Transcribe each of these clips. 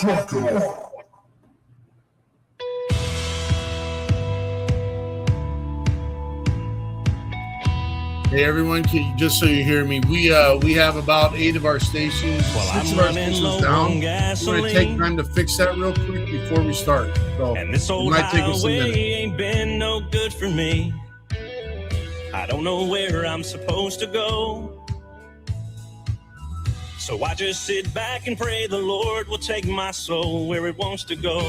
Hey everyone, just so you hear me, we have about 8 of our stations, 6 of our stations down. We're going to take time to fix that real quick before we start. So and this old it might take us a minute. Ain't been no good for me. I don't know where I'm supposed to go. So I just sit back and pray the Lord will take my soul where it wants to go.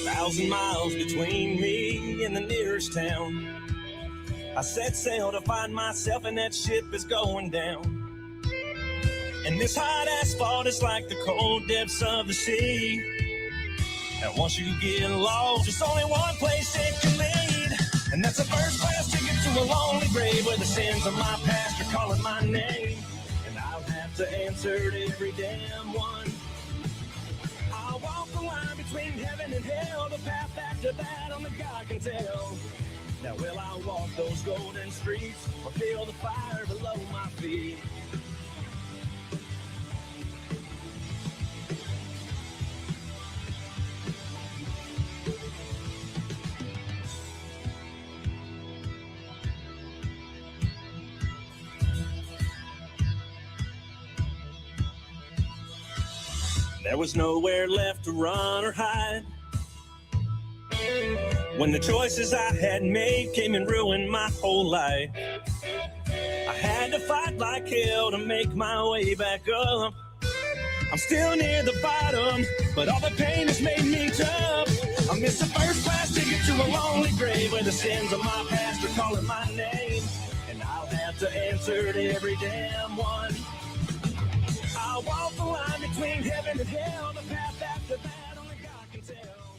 1,000 miles between me and the nearest town. I set sail to find myself, and that ship is going down. And this hot asphalt is like the cold depths of the sea. And once you get lost, there's only one place it can lead, and that's a first class ticket to a lonely grave where the sins of my past are calling my name. And I'll have to answer every damn one. I'll walk the line between heaven and hell. The path after that only God can tell. Now will I walk those golden streets or feel the fire below my feet? There was nowhere left to run or hide when the choices I had made came and ruined my whole life. I had to fight like hell to make my way back up. I'm still near the bottom, but all the pain has made me tough. I missed a first class ticket to a lonely grave where the sins of my past are calling my name, and I'll have to answer to every damn one. I'll walk the line between heaven and hell. The path after that only God can tell.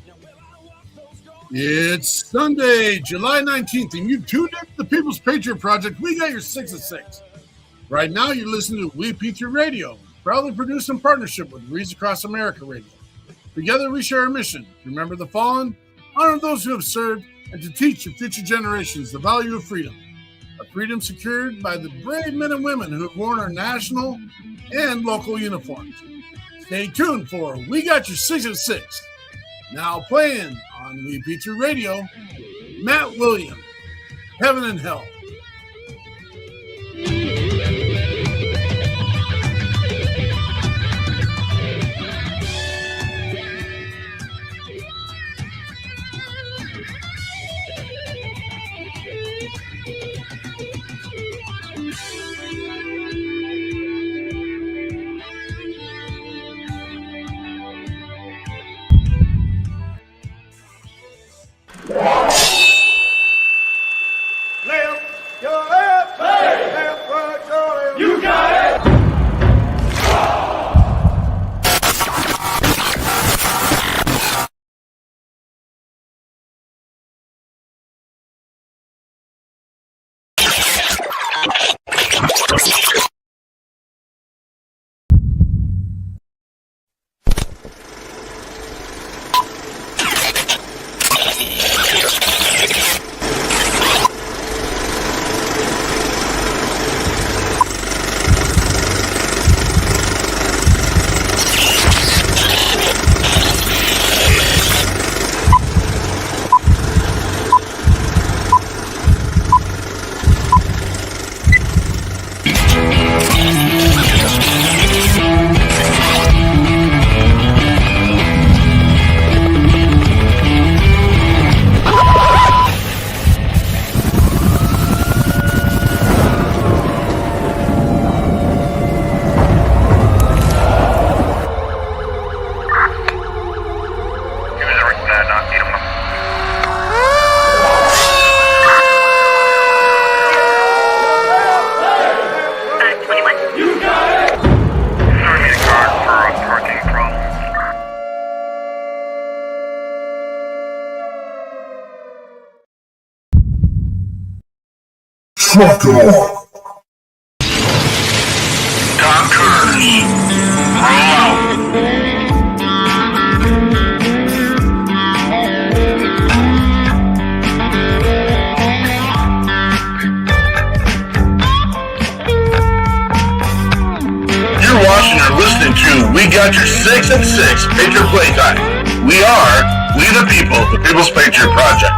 Now will I walk those golden... It's Sunday, July 19th, and you tuned in to the People's Patriot Project. We got your 6 of 6. Right now, you're listening to WeP3 Radio, proudly produced in partnership with Reads Across America Radio. Together, we share our mission to remember the fallen, honor those who have served, and to teach the future generations the value of freedom. A freedom secured by the brave men and women who have worn our national and local uniforms. Stay tuned for We Got Your 6 of 6. Now playing on WeP3 Radio, Matt Williams, Heaven and Hell. Trucker. Doctors, roll out. 6 at 6, Patriot Playtime. We the people, the People's Patriot Project.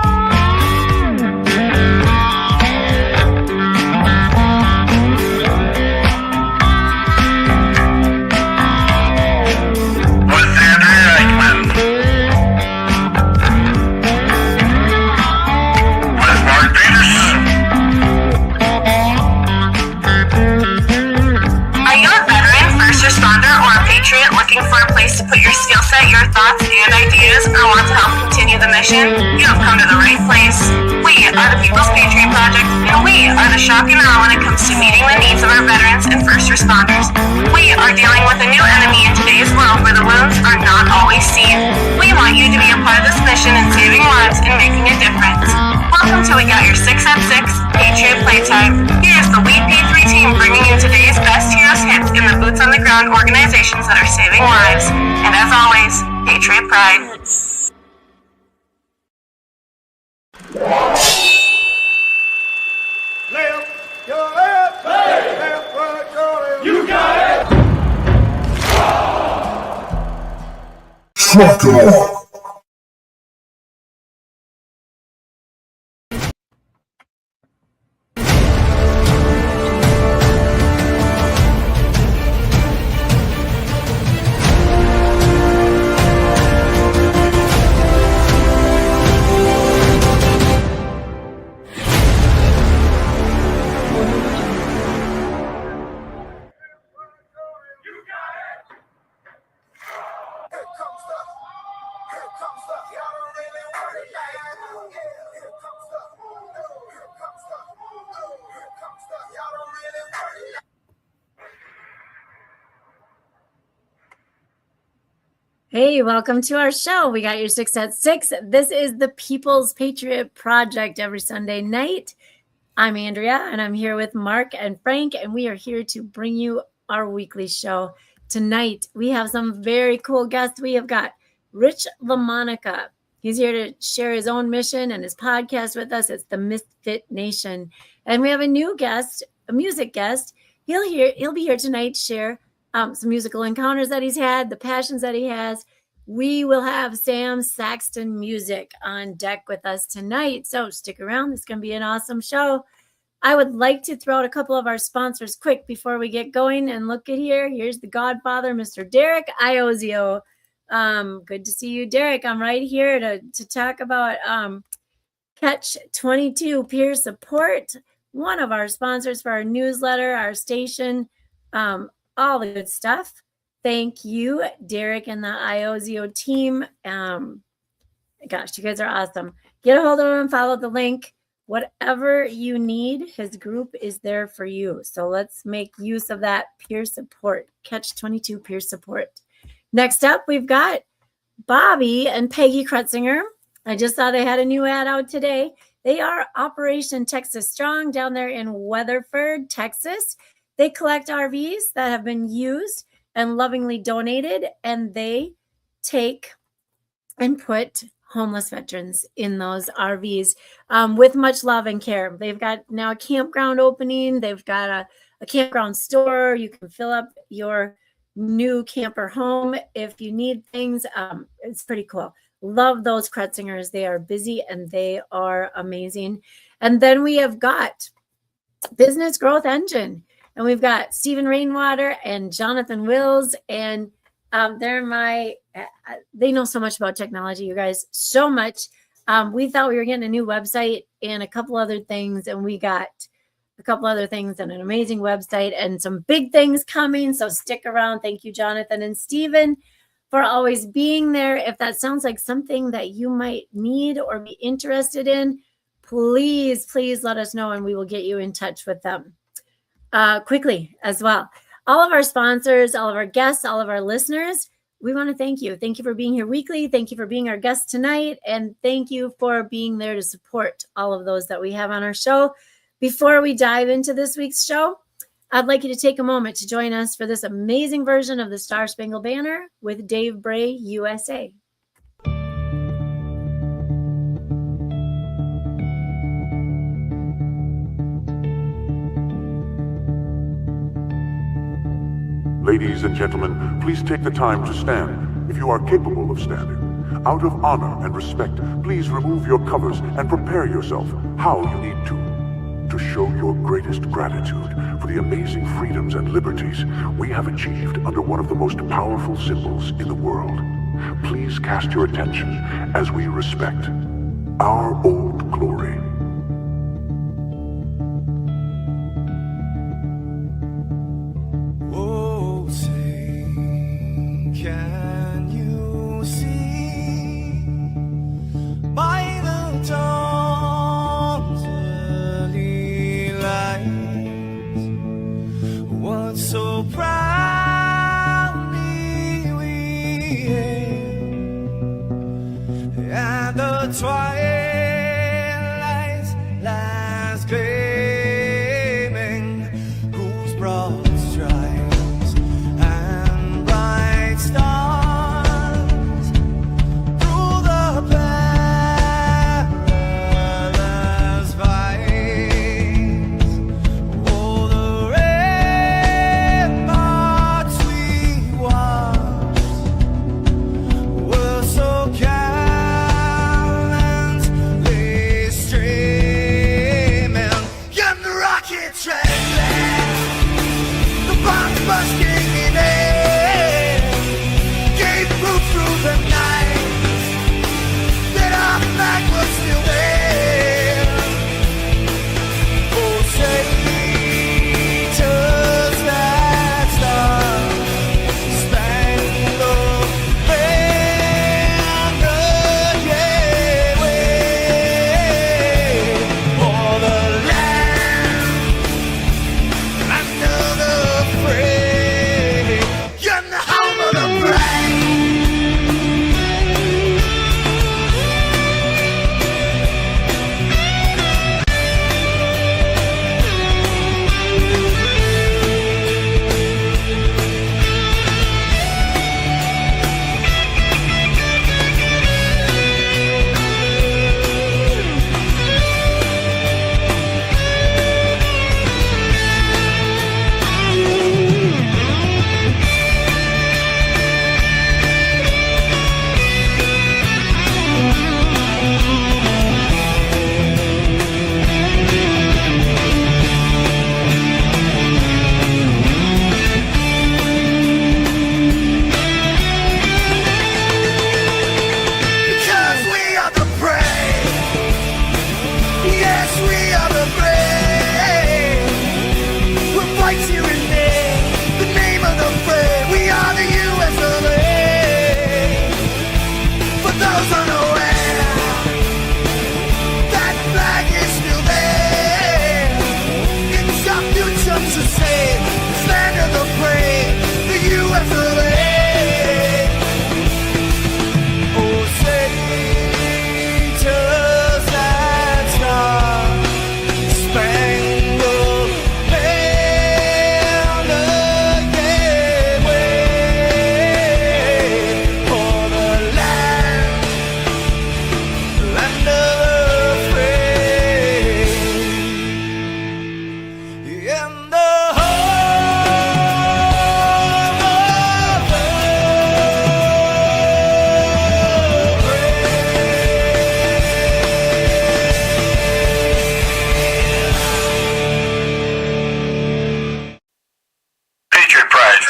For a place to put your skill set, your thoughts, and ideas, or want to help continue the mission, you have come to the right place. We are the People's Patriot Project, and we are the shock and awe when it comes to meeting the needs of our veterans and first responders. We are dealing with a new enemy in today's world where the wounds are not always seen. We want you to be a part of this mission in saving lives and making a difference. Welcome to We Got Your 6 at 6 Patriot Playtime. Here's the WeP3 team bringing you today's best heroes hits in the boots on the ground organizations that are saving lives. And as always, Patriot Pride. Left, your left, hey. Left, right, your left. You got it. Truck it up. Hey, welcome to our show. We got your 6 at 6. This is the People's Patriot Project every Sunday night. I'm Andrea, and I'm here with Mark and Frank, and we are here to bring you our weekly show. Tonight, we have some very cool guests. We have got Rich LaMonica. He's here to share his own mission and his podcast with us. It's the Misfit Nation. And we have a new guest, a music guest. He'll be here tonight to share some musical encounters that he's had, the passions that he has. We will have Sam Saxton Music on deck with us tonight. So stick around. It's going to be an awesome show. I would like to throw out a couple of our sponsors quick before we get going. And look at here. Here's the Godfather, Mr. Derek Iozio. Good to see you, Derek. I'm right here to talk about Catch 22 Peer Support, one of our sponsors for our newsletter, our station, all the good stuff. Thank you, Derek and the Iozio team. Gosh, you guys are awesome. Get a hold of him, follow the link. Whatever you need, his group is there for you. So let's make use of that peer support. Catch 22 peer support. Next up, we've got Bobby and Peggy Krutzinger. I just saw they had a new ad out today. They are Operation Texas Strong down there in Weatherford, Texas. They collect RVs that have been used and lovingly donated, and they take and put homeless veterans in those RVs with much love and care. They've got now a campground opening. They've got a campground store. You can fill up your new camper home if you need things. It's pretty cool. Love those Krutzingers. They are busy and they are amazing. And then we have got Business Growth Engine. And we've got Stephen Rainwater and Jonathan Wills, and they know so much about technology, you guys, so much. We thought we were getting a new website and a couple other things, and we got a couple other things and an amazing website and some big things coming. So stick around. Thank you, Jonathan and Stephen, for always being there. If that sounds like something that you might need or be interested in, please let us know and we will get you in touch with them. Quickly as well. All of our sponsors, all of our guests, all of our listeners, we want to thank you. Thank you for being here weekly. Thank you for being our guest tonight. And thank you for being there to support all of those that we have on our show. Before we dive into this week's show, I'd like you to take a moment to join us for this amazing version of the Star Spangled Banner with Dave Bray, USA. Ladies and gentlemen, please take the time to stand if you are capable of standing. Out of honor and respect, please remove your covers and prepare yourself how you need to show your greatest gratitude for the amazing freedoms and liberties we have achieved under one of the most powerful symbols in the world. Please cast your attention as we respect our old glory. Oh, say, can you see by the dawn's early light what so proudly we hailed at the twilight's last gleaming, whose broad stripes and bright stars through the perilous fights, oh, the ramparts we watched were so gallantly streaming, and the rockets trembling, the bombs bursting in air, gave proof through the night that our flag was still there. Oh, say, does that star-spangled banner yet wave for the land under the fray, and the home of the brave? Because we are the brave. Yes, we are the brave. We'll fight you in the name of the brave. We are the US of A. For those unaware, that flag is still there. It's our future to save. This land of the brave, the US of A. Oh, say, does that star-spangled banner yet wave for the land of the free, and the home of the Patriot Pride.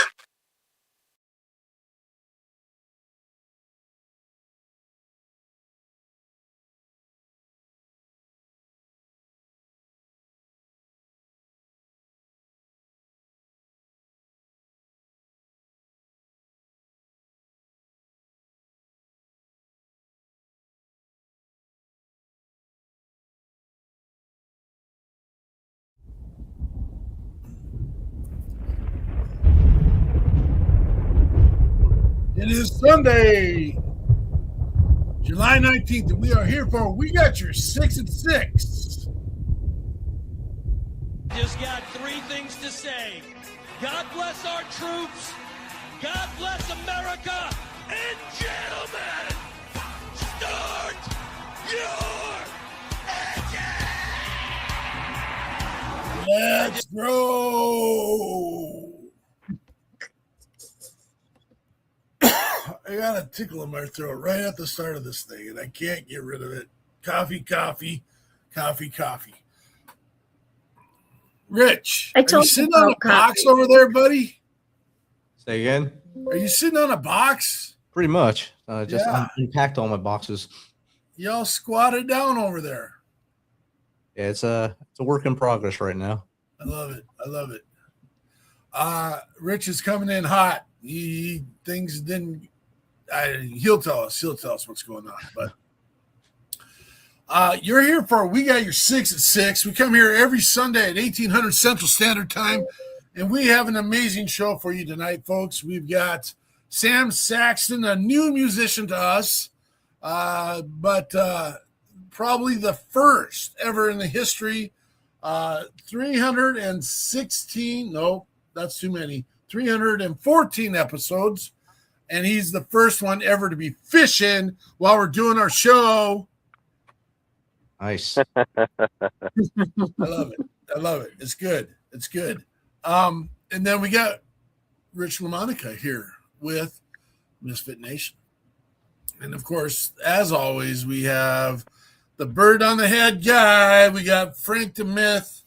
It is Sunday, July 19th, and we are here for We Got Your 6 at 6. Just got three things to say. God bless our troops. God bless America. And gentlemen, start your engine. Let's go. got a tickle in my throat right at the start of this thing, and I can't get rid of it. Coffee. Rich, are you sitting on a box over there, buddy? Say again? Are you sitting on a box? Pretty much. Unpacked all my boxes. Y'all squatted down over there. Yeah, it's a work in progress right now. I love it. Rich is coming in hot. He'll tell us what's going on. But you're here for We Got Your 6 at 6. We come here every Sunday at 1800 Central Standard Time, and we have an amazing show for you tonight, folks. We've got Sam Saxton, a new musician to us, but probably the first ever in the history. 316, no, that's too many. 314 episodes, and he's the first one ever to be fishing while we're doing our show. Nice. I love it. It's good. And then we got Rich LaMonica here with Misfit Nation. And of course, as always, we have the bird on the head guy. We got Frank the Myth,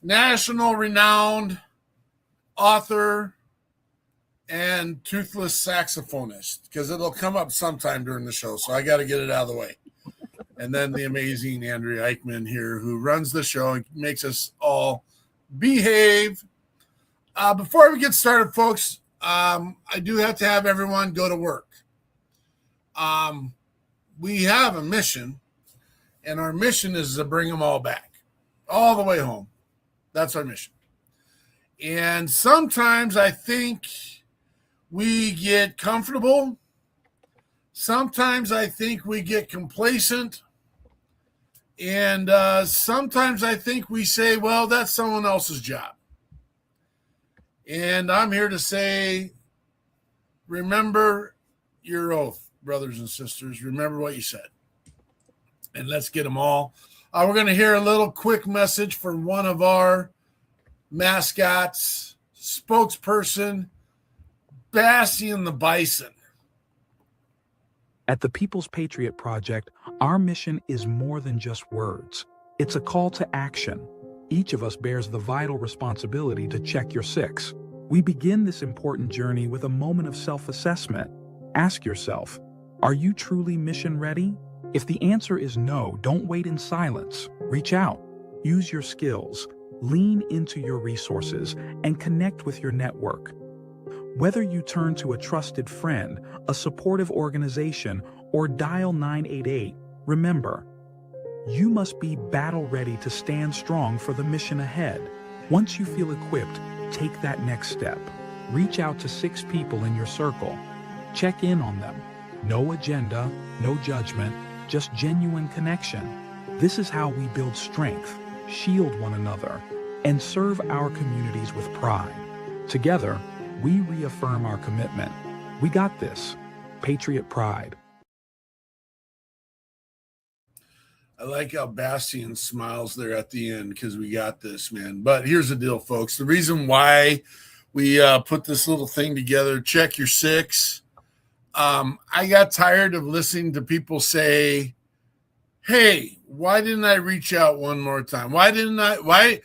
national renowned author and toothless saxophonist, because it'll come up sometime during the show, so I got to get it out of the way. And then the amazing Andrea Eichmann here, who runs the show and makes us all behave. Before we get started, folks, I do have to have everyone go to work. We have a mission, and our mission is to bring them all back, all the way home. That's our mission. And sometimes I think we get comfortable. Sometimes I think we get complacent. And sometimes I think we say, well, that's someone else's job. And I'm here to say, remember your oath, brothers and sisters. Remember what you said. And let's get them all. We're going to hear a little quick message from one of our mascots, spokesperson, Bastian the Bison. At the People's Patriot Project, our mission is more than just words. It's a call to action. Each of us bears the vital responsibility to check your 6. We begin this important journey with a moment of self-assessment. Ask yourself, are you truly mission ready? If the answer is no, don't wait in silence. Reach out, use your skills, lean into your resources, and connect with your network. Whether you turn to a trusted friend, a supportive organization, or dial 988, remember, you must be battle ready to stand strong for the mission ahead. Once you feel equipped, take that next step. Reach out to 6 people in your circle. Check in on them. No agenda, no judgment, just genuine connection. This is how we build strength, shield one another, and serve our communities with pride. Together, we reaffirm our commitment. We got this. Patriot Pride. I like how Bastian smiles there at the end, because we got this, man. But here's the deal, folks. The reason why we put this little thing together, check your 6. I got tired of listening to people say, hey, why didn't I reach out one more time? Why didn't I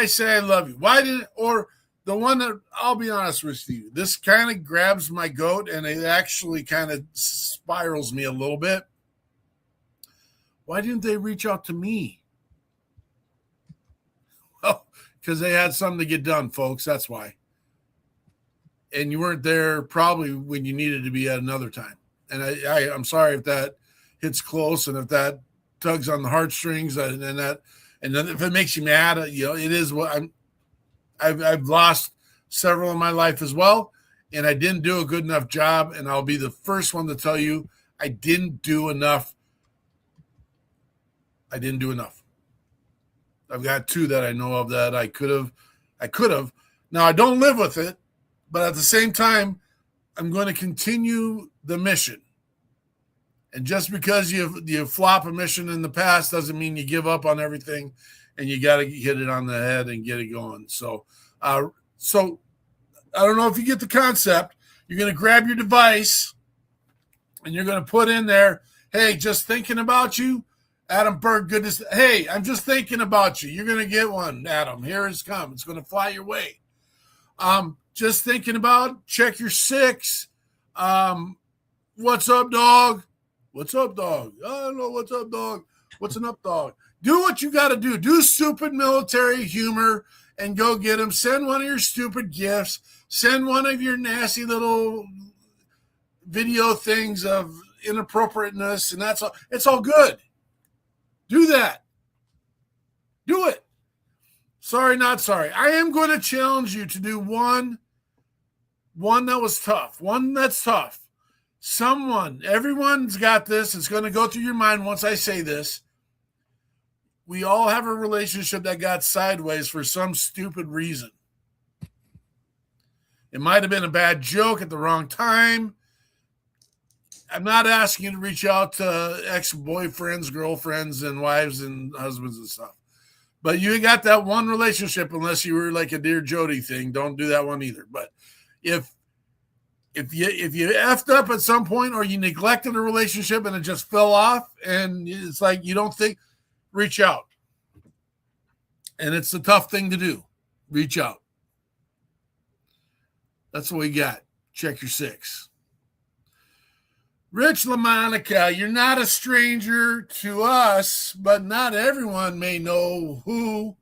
say I love you? Or the one that, I'll be honest with you, this kind of grabs my goat, and it actually kind of spirals me a little bit. Why didn't they reach out to me? Well, because they had something to get done, folks. That's why. And you weren't there probably when you needed to be at another time. And I'm sorry if that hits close, and if that tugs on the heartstrings, and then if it makes you mad, it is what I've lost several in my life as well, and I didn't do a good enough job, and I'll be the first one to tell you I didn't do enough. I've got 2 that I know of that I could have. Now, I don't live with it, but at the same time, I'm going to continue the mission. And just because you flop a mission in the past doesn't mean you give up on everything, and you got to hit it on the head and get it going. So I don't know if you get the concept. You're going to grab your device, And you're going to put in there, hey, just thinking about you. Adam Berg, goodness. Hey, I'm just thinking about you. You're going to get one, Adam. Here it's come. It's going to fly your way. Just thinking about, check your 6. What's up, dog? What's up, dog? I don't know. What's up, dog? What's an up, dog? Do what you got to do. Do stupid military humor and go get them. Send one of your stupid gifts. Send one of your nasty little video things of inappropriateness, and that's all. It's all good. Do that. Do it. Sorry, not sorry. I am going to challenge you to do one that was tough. One that's tough. Everyone's got this. It's going to go through your mind once I say this. We all have a relationship that got sideways for some stupid reason. It might have been a bad joke at the wrong time. I'm not asking you to reach out to ex-boyfriends, girlfriends, and wives and husbands and stuff. But you got that one relationship, unless you were like a Dear Jody thing. Don't do that one either. But if you effed up at some point or you neglected a relationship and it just fell off and it's like you don't think, reach out. And it's a tough thing to do. Reach out. That's what we got. Check your 6. Rich LaMonica, you're not a stranger to us, but not everyone may know who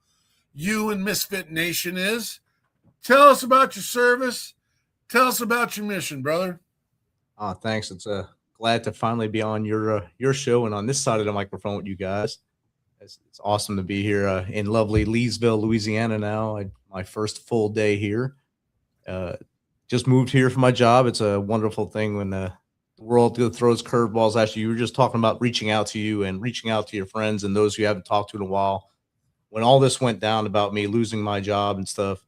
you and Misfit Nation is. Tell us about your service. Tell us about your mission, brother. Thanks. It's glad to finally be on your show and on this side of the microphone with you guys. It's awesome to be here in lovely Leesville, Louisiana now. My first full day here. Just moved here for my job. It's a wonderful thing when the world throws curveballs at you. You were just talking about reaching out to you and reaching out to your friends and those you haven't talked to in a while. When all this went down about me losing my job and stuff,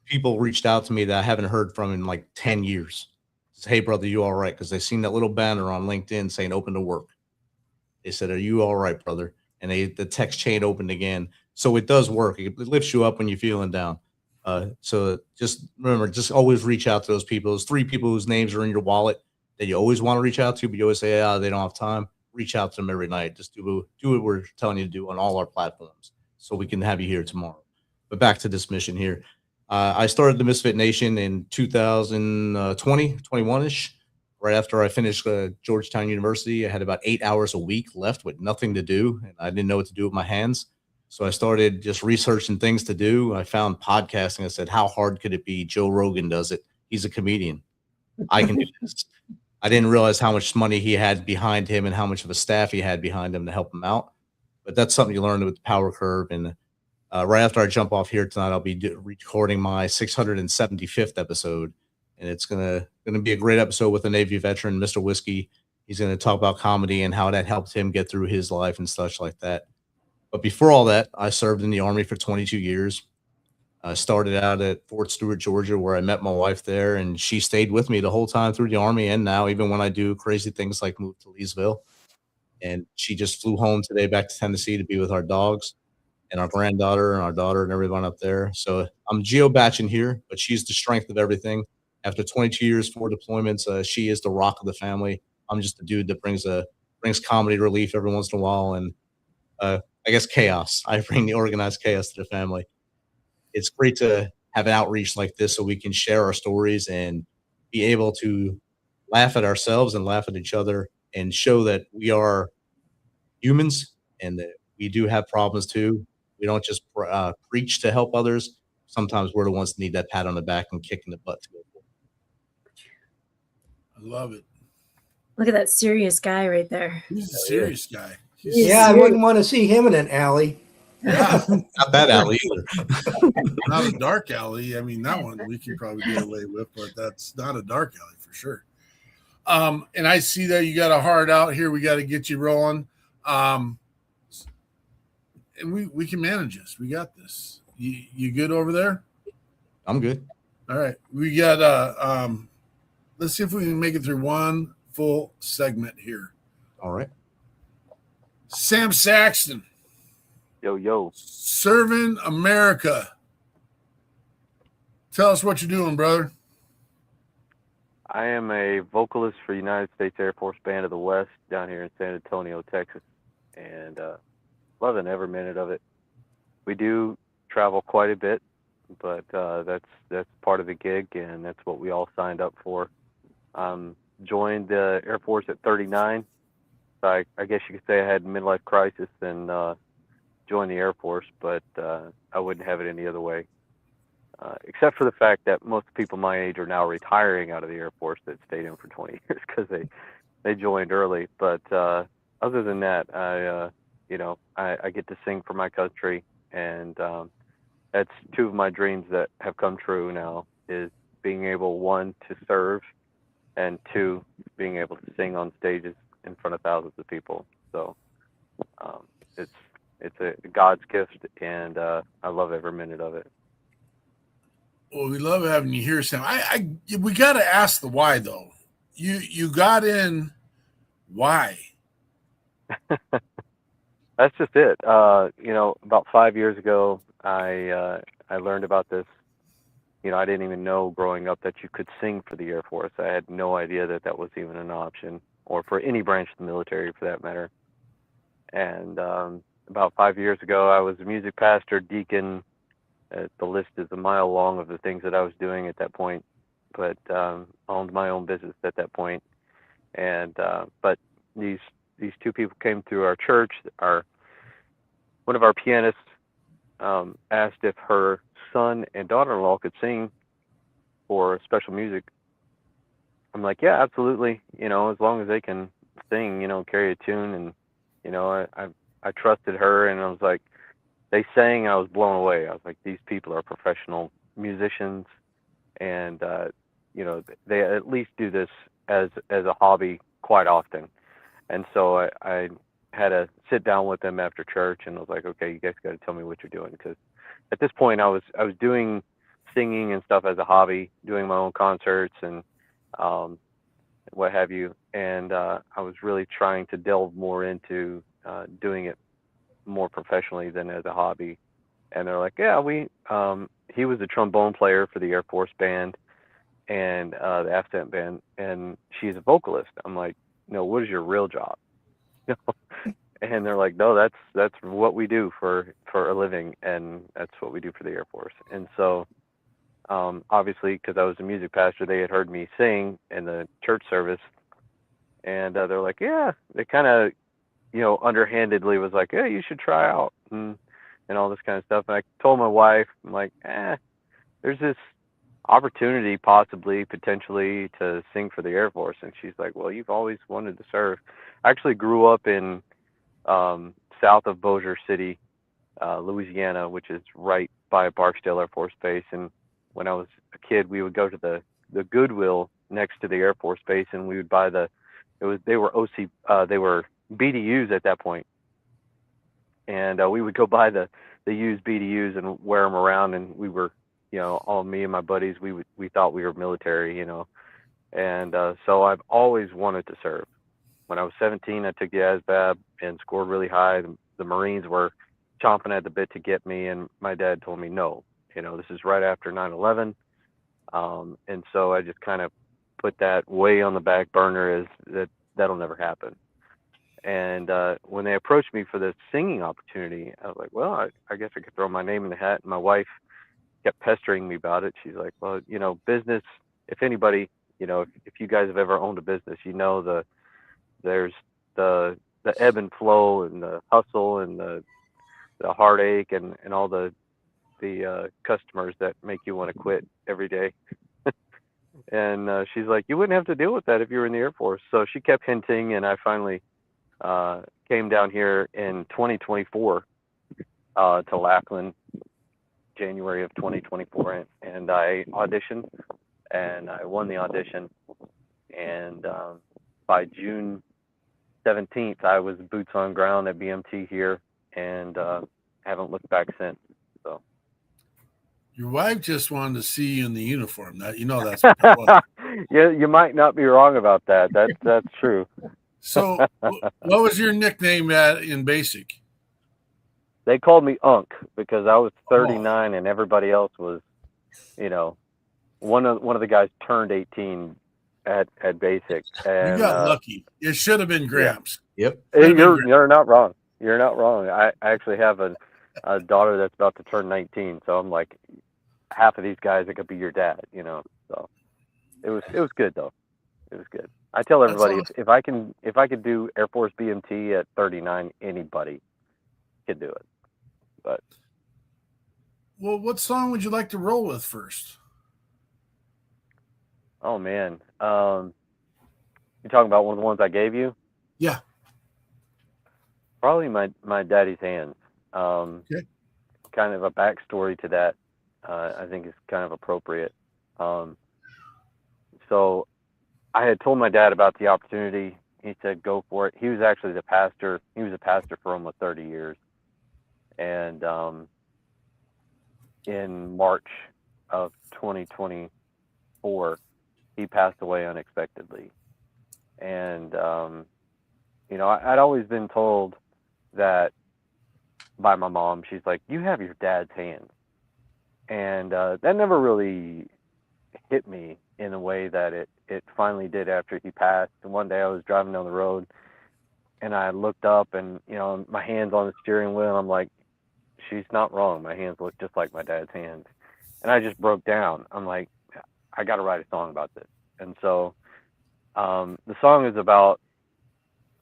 people reached out to me that I haven't heard from in like 10 years. Said, hey, brother, you all right? Because they seen that little banner on LinkedIn saying open to work. They said, are you all right, brother? And the text chain opened again. So it does work. It lifts you up when you're feeling down. So just remember, just always reach out to those people. Those 3 people whose names are in your wallet that you always want to reach out to, but you always say, they don't have time. Reach out to them every night. Just do what we're telling you to do on all our platforms so we can have you here tomorrow. But back to this mission here. I started the Misfit Nation in 2020, 21-ish. Right after I finished Georgetown University, I had about 8 hours a week left with nothing to do, and I didn't know what to do with my hands. So I started just researching things to do. I found podcasting. I said, how hard could it be? Joe Rogan does it. He's a comedian. I can do this. I didn't realize how much money he had behind him and how much of a staff he had behind him to help him out. But that's something you learn with the power curve. And right after I jump off here tonight, I'll be recording my 675th episode. And it's gonna be a great episode with a Navy veteran, Mr. Whiskey. He's going to talk about comedy and how that helped him get through his life and such like that. But before all that, I served in the Army for 22 years. I started out at Fort Stewart, Georgia, where I met my wife there, and she stayed with me the whole time through the Army and now, even when I do crazy things like move to Leesville. And she just flew home today back to Tennessee to be with our dogs and our granddaughter and our daughter and everyone up there. So I'm geo-batching here, but she's the strength of everything. After 22 years, 4 deployments, she is the rock of the family. I'm just a dude that brings comedy relief every once in a while and I guess chaos. I bring the organized chaos to the family. It's great to have an outreach like this so we can share our stories and be able to laugh at ourselves and laugh at each other and show that we are humans and that we do have problems too. We don't just preach to help others. Sometimes we're the ones that need that pat on the back and kick in the butt to go forward. I love it. Look at that serious guy right there. He's a serious guy. I wouldn't want to see him in an alley. Yeah. Not that alley either. Not a dark alley. I mean, that one we can probably get away with, but that's not a dark alley for sure. And I see that you got a heart out here. We got to get you rolling. And we can manage this. We got this. You good over there? I'm good. All right. We got let's see if we can make it through one full segment here. All right. Sam Saxton. Yo. Serving America. Tell us what you're doing, brother. I am a vocalist for United States Air Force Band of the West down here in San Antonio, Texas, and loving every minute of it. We do travel quite a bit, but that's part of the gig, and that's what we all signed up for. Joined the Air Force at 39. So I guess you could say I had a midlife crisis and joined the Air Force, but I wouldn't have it any other way. Except for the fact that most people my age are now retiring out of the Air Force that stayed in for 20 years because they joined early. But other than that, I get to sing for my country, and that's two of my dreams that have come true now, is being able, one, to serve, and two, being able to sing on stages in front of thousands of people. So it's a God's gift, and I love every minute of it. Well, we love having you here, Sam. We got to ask the why, though. You got in, why? That's just it. About 5 years ago, I learned about this. I didn't even know growing up that you could sing for the Air Force. I had no idea that was even an option, or for any branch of the military for that matter. And about 5 years ago, I was a music pastor, deacon. The list is a mile long of the things that I was doing at that point, but owned my own business at that point. And but these two people came through our church. One of our pianists asked if her son and daughter-in-law could sing for special music. I'm like, yeah, absolutely. As long as they can sing, carry a tune, and I trusted her, and I was like, they sang, and I was blown away. I was like, these people are professional musicians, and they at least do this as a hobby quite often. And so I had to sit down with them after church, and I was like, okay, you guys got to tell me what you're doing, because at this point I was doing singing and stuff as a hobby, doing my own concerts and what have you, and I was really trying to delve more into doing it more professionally than as a hobby. And they're like, yeah, he was a trombone player for the Air Force band and the AFCENT band, and she's a vocalist. I'm like, no, what is your real job? And they're like, no, that's what we do for a living, and that's what we do for the Air Force. And so obviously, because I was a music pastor, they had heard me sing in the church service, and they're like, yeah, they kind of underhandedly was like, yeah, you should try out and all this kind of stuff. And I told my wife, I'm like, there's this opportunity potentially to sing for the Air Force. And she's like, well, you've always wanted to serve. I actually grew up in south of Bossier City, Louisiana, which is right by Barksdale Air Force Base. And when I was a kid, we would go to the Goodwill next to the Air Force Base, and we would buy they were BDUs at that point. And we would go buy the used BDUs and wear them around, and we were, all me and my buddies, we thought we were military, and so I've always wanted to serve. When I was 17, I took the ASVAB and scored really high. The Marines were chomping at the bit to get me, and my dad told me, no, this is right after 9/11. And so I just kind of put that way on the back burner, as that'll never happen. And when they approached me for the singing opportunity, I was like, well, I guess I could throw my name in the hat. And my wife kept pestering me about it. She's like, well, business, if anybody, if you guys have ever owned a business, there's the ebb and flow and the hustle and the heartache and all the customers that make you want to quit every day. And she's like, you wouldn't have to deal with that if you were in the Air Force. So she kept hinting, and I finally came down here in 2024 to Lackland, January of 2024, and I auditioned, and I won the audition, and by June 17th, I was boots on ground at BMT here, and haven't looked back since. So your wife just wanted to see you in the uniform. That's what that was. Yeah, you might not be wrong about that. That's true. So, what was your nickname in basic? They called me Unk because I was 39 and everybody else was, one of the guys turned 18 at basic. And you got lucky. It should have been Gramps. Yeah. Yep. You're not wrong. You're not wrong. I actually have a daughter that's about to turn 19, so I'm like, half of these guys that could be your dad, you know. So it was good though. It was good. I tell everybody if I could do Air Force BMT at 39, anybody could do it. But well, what song would you like to roll with first? oh man, you talking about one of the ones I gave you? Yeah. Probably my daddy's hands. Okay. Kind of a backstory to that, I think is kind of appropriate. So I had told my dad about the opportunity. He said, go for it. He was actually the pastor. He was a pastor for almost 30 years. And in March of 2024, he passed away unexpectedly. And, you know, I'd always been told that by my mom. She's like, you have your dad's hands. And that never really hit me in a way that it finally did after he passed. And one day I was driving down the road and I looked up and, you know, my hands on the steering wheel. I'm like, she's not wrong. My hands look just like my dad's hands. And I just broke down. I'm like, I got to write a song about this. And so the song is about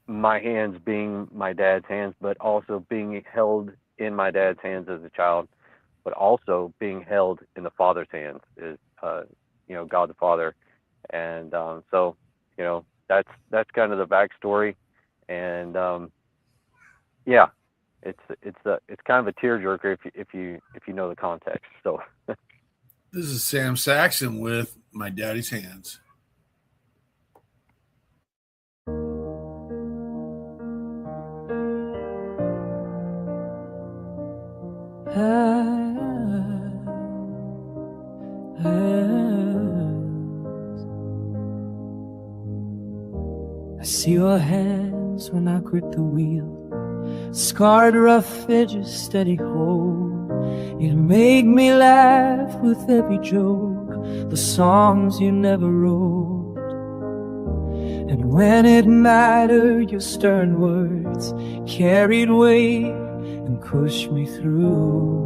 my hands being my dad's hands, but also being held in my dad's hands as a child, but also being held in the Father's hands is, you know, God the Father. And so, you know, that's kind of the backstory. And yeah, it's kind of a tearjerker if you know the context. So this is Sam Saxton with My Daddy's Hands. I see your hands when I grip the wheel, scarred rough edges, steady hold. You make me laugh with every joke, the songs you never wrote. And when it mattered, your stern words carried weight and pushed me through.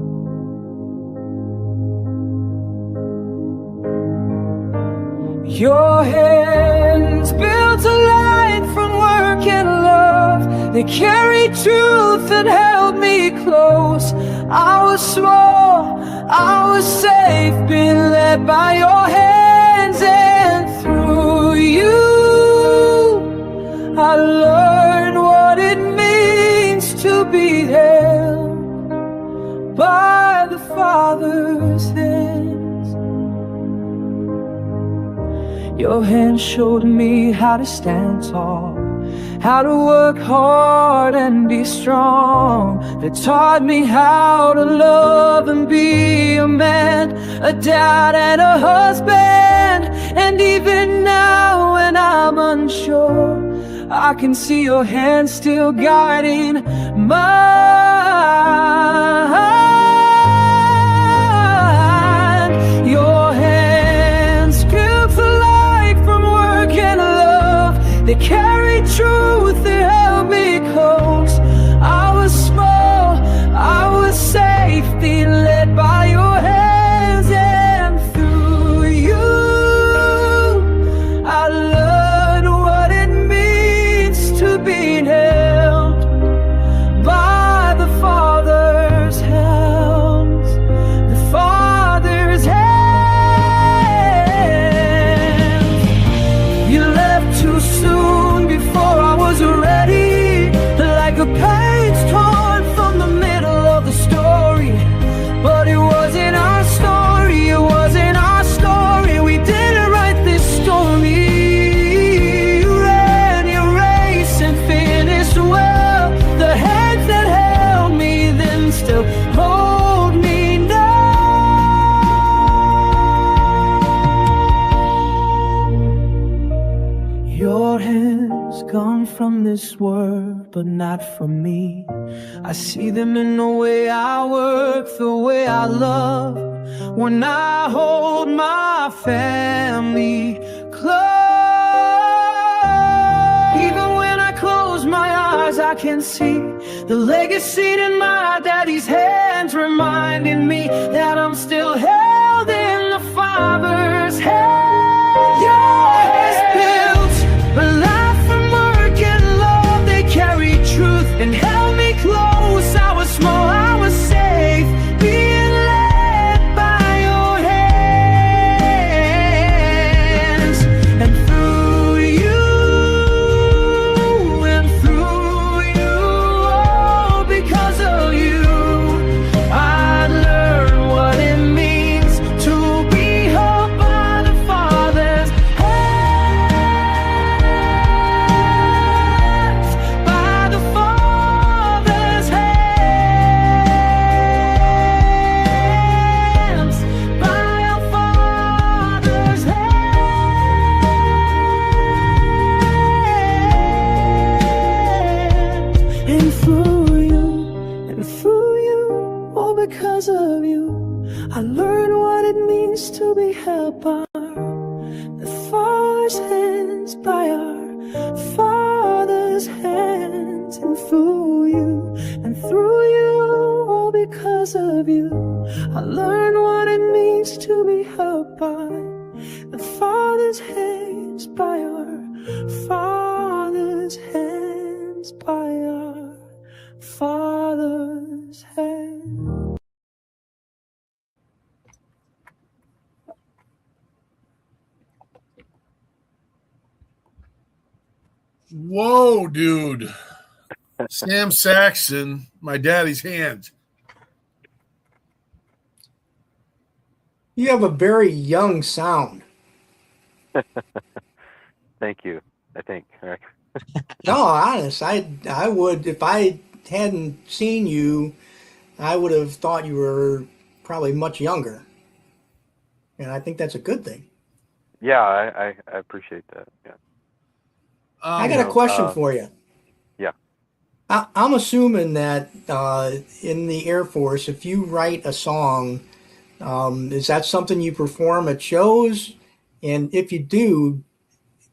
Your hands built a line from work and love. They carried truth and held me close. I was small, I was safe, being led by your hands. And through you, I learned what it means to be held by the Father's hands. Your hand showed me how to stand tall, how to work hard and be strong. They taught me how to love and be a man, a dad and a husband. And even now when I'm unsure, I can see your hand still guiding mine. Your hands built for life from work and love. They carried truth, they held me close. I was small, I was safe, being led by your hands. And through you, I learned what it means to be held by the Father's hands. The Father's hands. You left too soon before I was ready, like a page torn from the middle of the story. But it wasn't our story, it wasn't our story. We didn't write this story. You ran your race and finished well. The hands that held me then still hold me now. Your hands gone from this world, but not from me. I see them in the way I work, the way I love, when I hold my family close. I can see the legacy in my daddy's hands, reminding me that I'm still held in the Father's hand. Yours built a life from work and love. They carried truth and held me close. I was small, I was safe, being led by your hands. And through you, oh, because of you, I learned what it means to be held by the Father's hands, by the Father's hands, by our Father's hands. And through you, all because of you, I learned what it means to be held by the Father's hands, by our Father's hands. And through you, all because of you, I learned what it means to be held by the Father's hands, by our Father's hands, by our Father's hands. Whoa, dude. Sam Saxton, My Daddy's Hands. You have a very young sound. Thank you. I think. No, honest, I would, if I hadn't seen you, I would have thought you were probably much younger. And I think that's a good thing. Yeah, I appreciate that. Yeah. I got a question for you. Yeah. I'm assuming that in the Air Force, if you write a song, is that something you perform at shows? And if you do,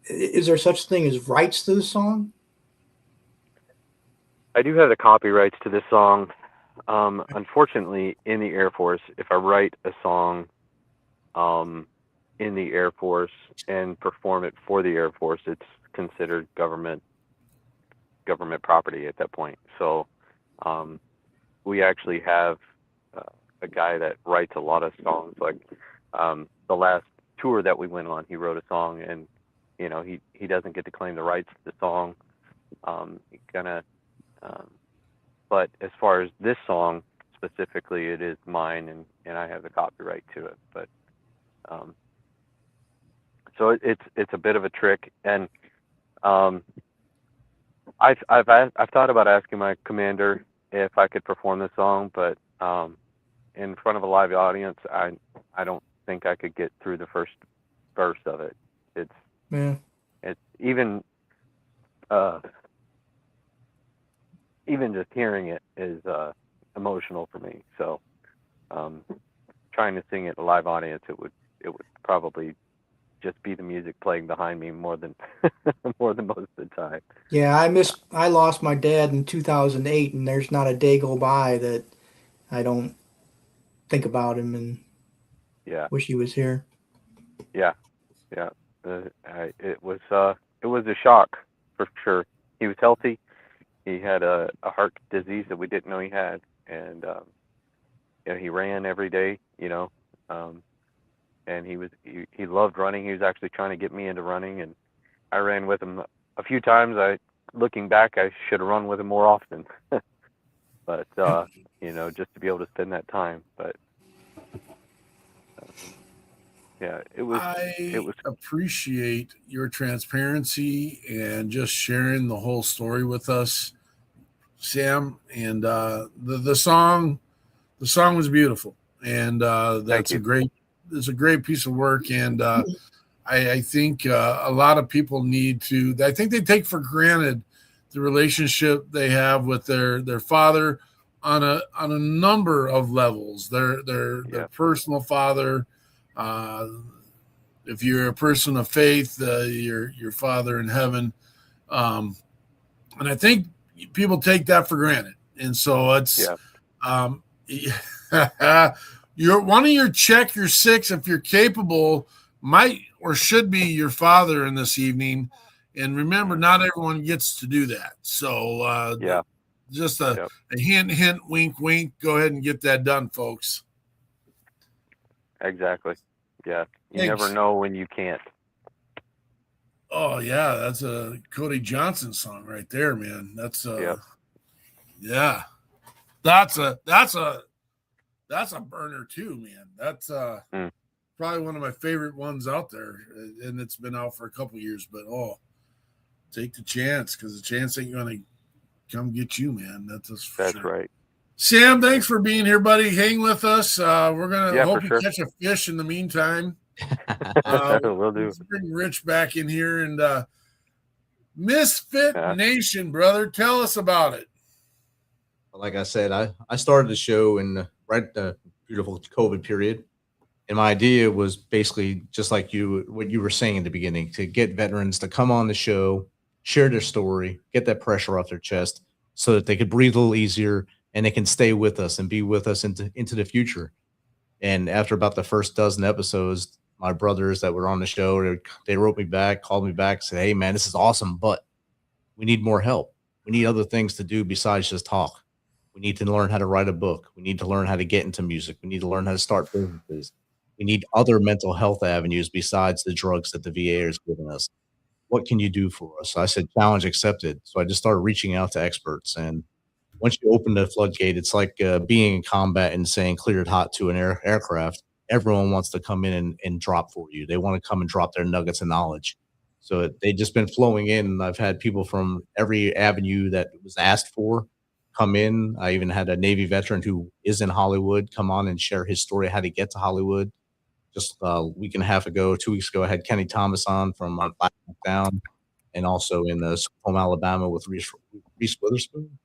is there such thing as rights to the song? I do have the copyrights to this song. Unfortunately, in the Air Force, if I write a song in the Air Force and perform it for the Air Force, it's considered government property at that point. So we actually have a guy that writes a lot of songs. Like the last tour that we went on, he wrote a song, and you know, he doesn't get to claim the rights to the song. But as far as this song specifically, it is mine, and I have the copyright to it. But so it's a bit of a trick, and I've thought about asking my commander if I could perform the song, but in front of a live audience, I don't think I could get through the first verse of it. It's even just hearing it is emotional for me. So trying to sing it at a live audience, it would probably just be the music playing behind me more than most of the time. Yeah, I lost my dad in 2008, and there's not a day go by that I don't think about him and wish he was here. Yeah. It was a shock for sure. He was healthy. He had a heart disease that we didn't know he had, and he ran every day. And he loved running. He was actually trying to get me into running, and I ran with him a few times. Looking back, I should have run with him more often. But just to be able to spend that time. But it was. Appreciate your transparency and just sharing the whole story with us, Sam. And the song was beautiful, and that's a great piece of work. And I think a lot of people need to. I think they take for granted the relationship they have with their father on a number of levels. Their personal father. If you're a person of faith, your father in heaven. And I think people take that for granted. And so it's you're one of your check your six, if you're capable, might or should be your father in this evening. And remember, not everyone gets to do that. So just a hint, wink, wink. Go ahead and get that done, folks. Exactly. Yeah. You Thanks. never know when you can't. Oh yeah, that's a Cody Johnson song right there, man. That's yeah. That's a burner too, man. That's probably one of my favorite ones out there, and it's been out for a couple years. But take the chance, because the chance ain't gonna come get you, man. That's sure. Right. Sam, thanks for being here, buddy. Hang with us. We're gonna hope you catch a fish in the meantime. We'll do. Let's bring Rich back in here, and Misfit Nation, brother. Tell us about it. Like I said, I started the show in the beautiful COVID period. And my idea was basically just like what you were saying in the beginning, to get veterans to come on the show, share their story, get that pressure off their chest so that they could breathe a little easier and they can stay with us and be with us into the future. And after about the first dozen episodes, my brothers that were on the show, they wrote me back, called me back, said, "Hey, man, this is awesome, but we need more help. We need other things to do besides just talk. We need to learn how to write a book. We need to learn how to get into music. We need to learn how to start businesses. We need other mental health avenues besides the drugs that the VA is giving us. What can you do for us?" So I said, challenge accepted. So I just started reaching out to experts. And once you open the floodgate, it's like being in combat and saying clear it hot to an aircraft. Everyone wants to come in and drop for you. They want to come and drop their nuggets of knowledge. So they've just been flowing in. And I've had people from every avenue that was asked for come in. I even had a Navy veteran who is in Hollywood come on and share his story, how to get to Hollywood. Just a week and a half ago, 2 weeks ago, I had Kenny Thomas on from Black Hawk Down, and also in home Alabama with Reese Witherspoon.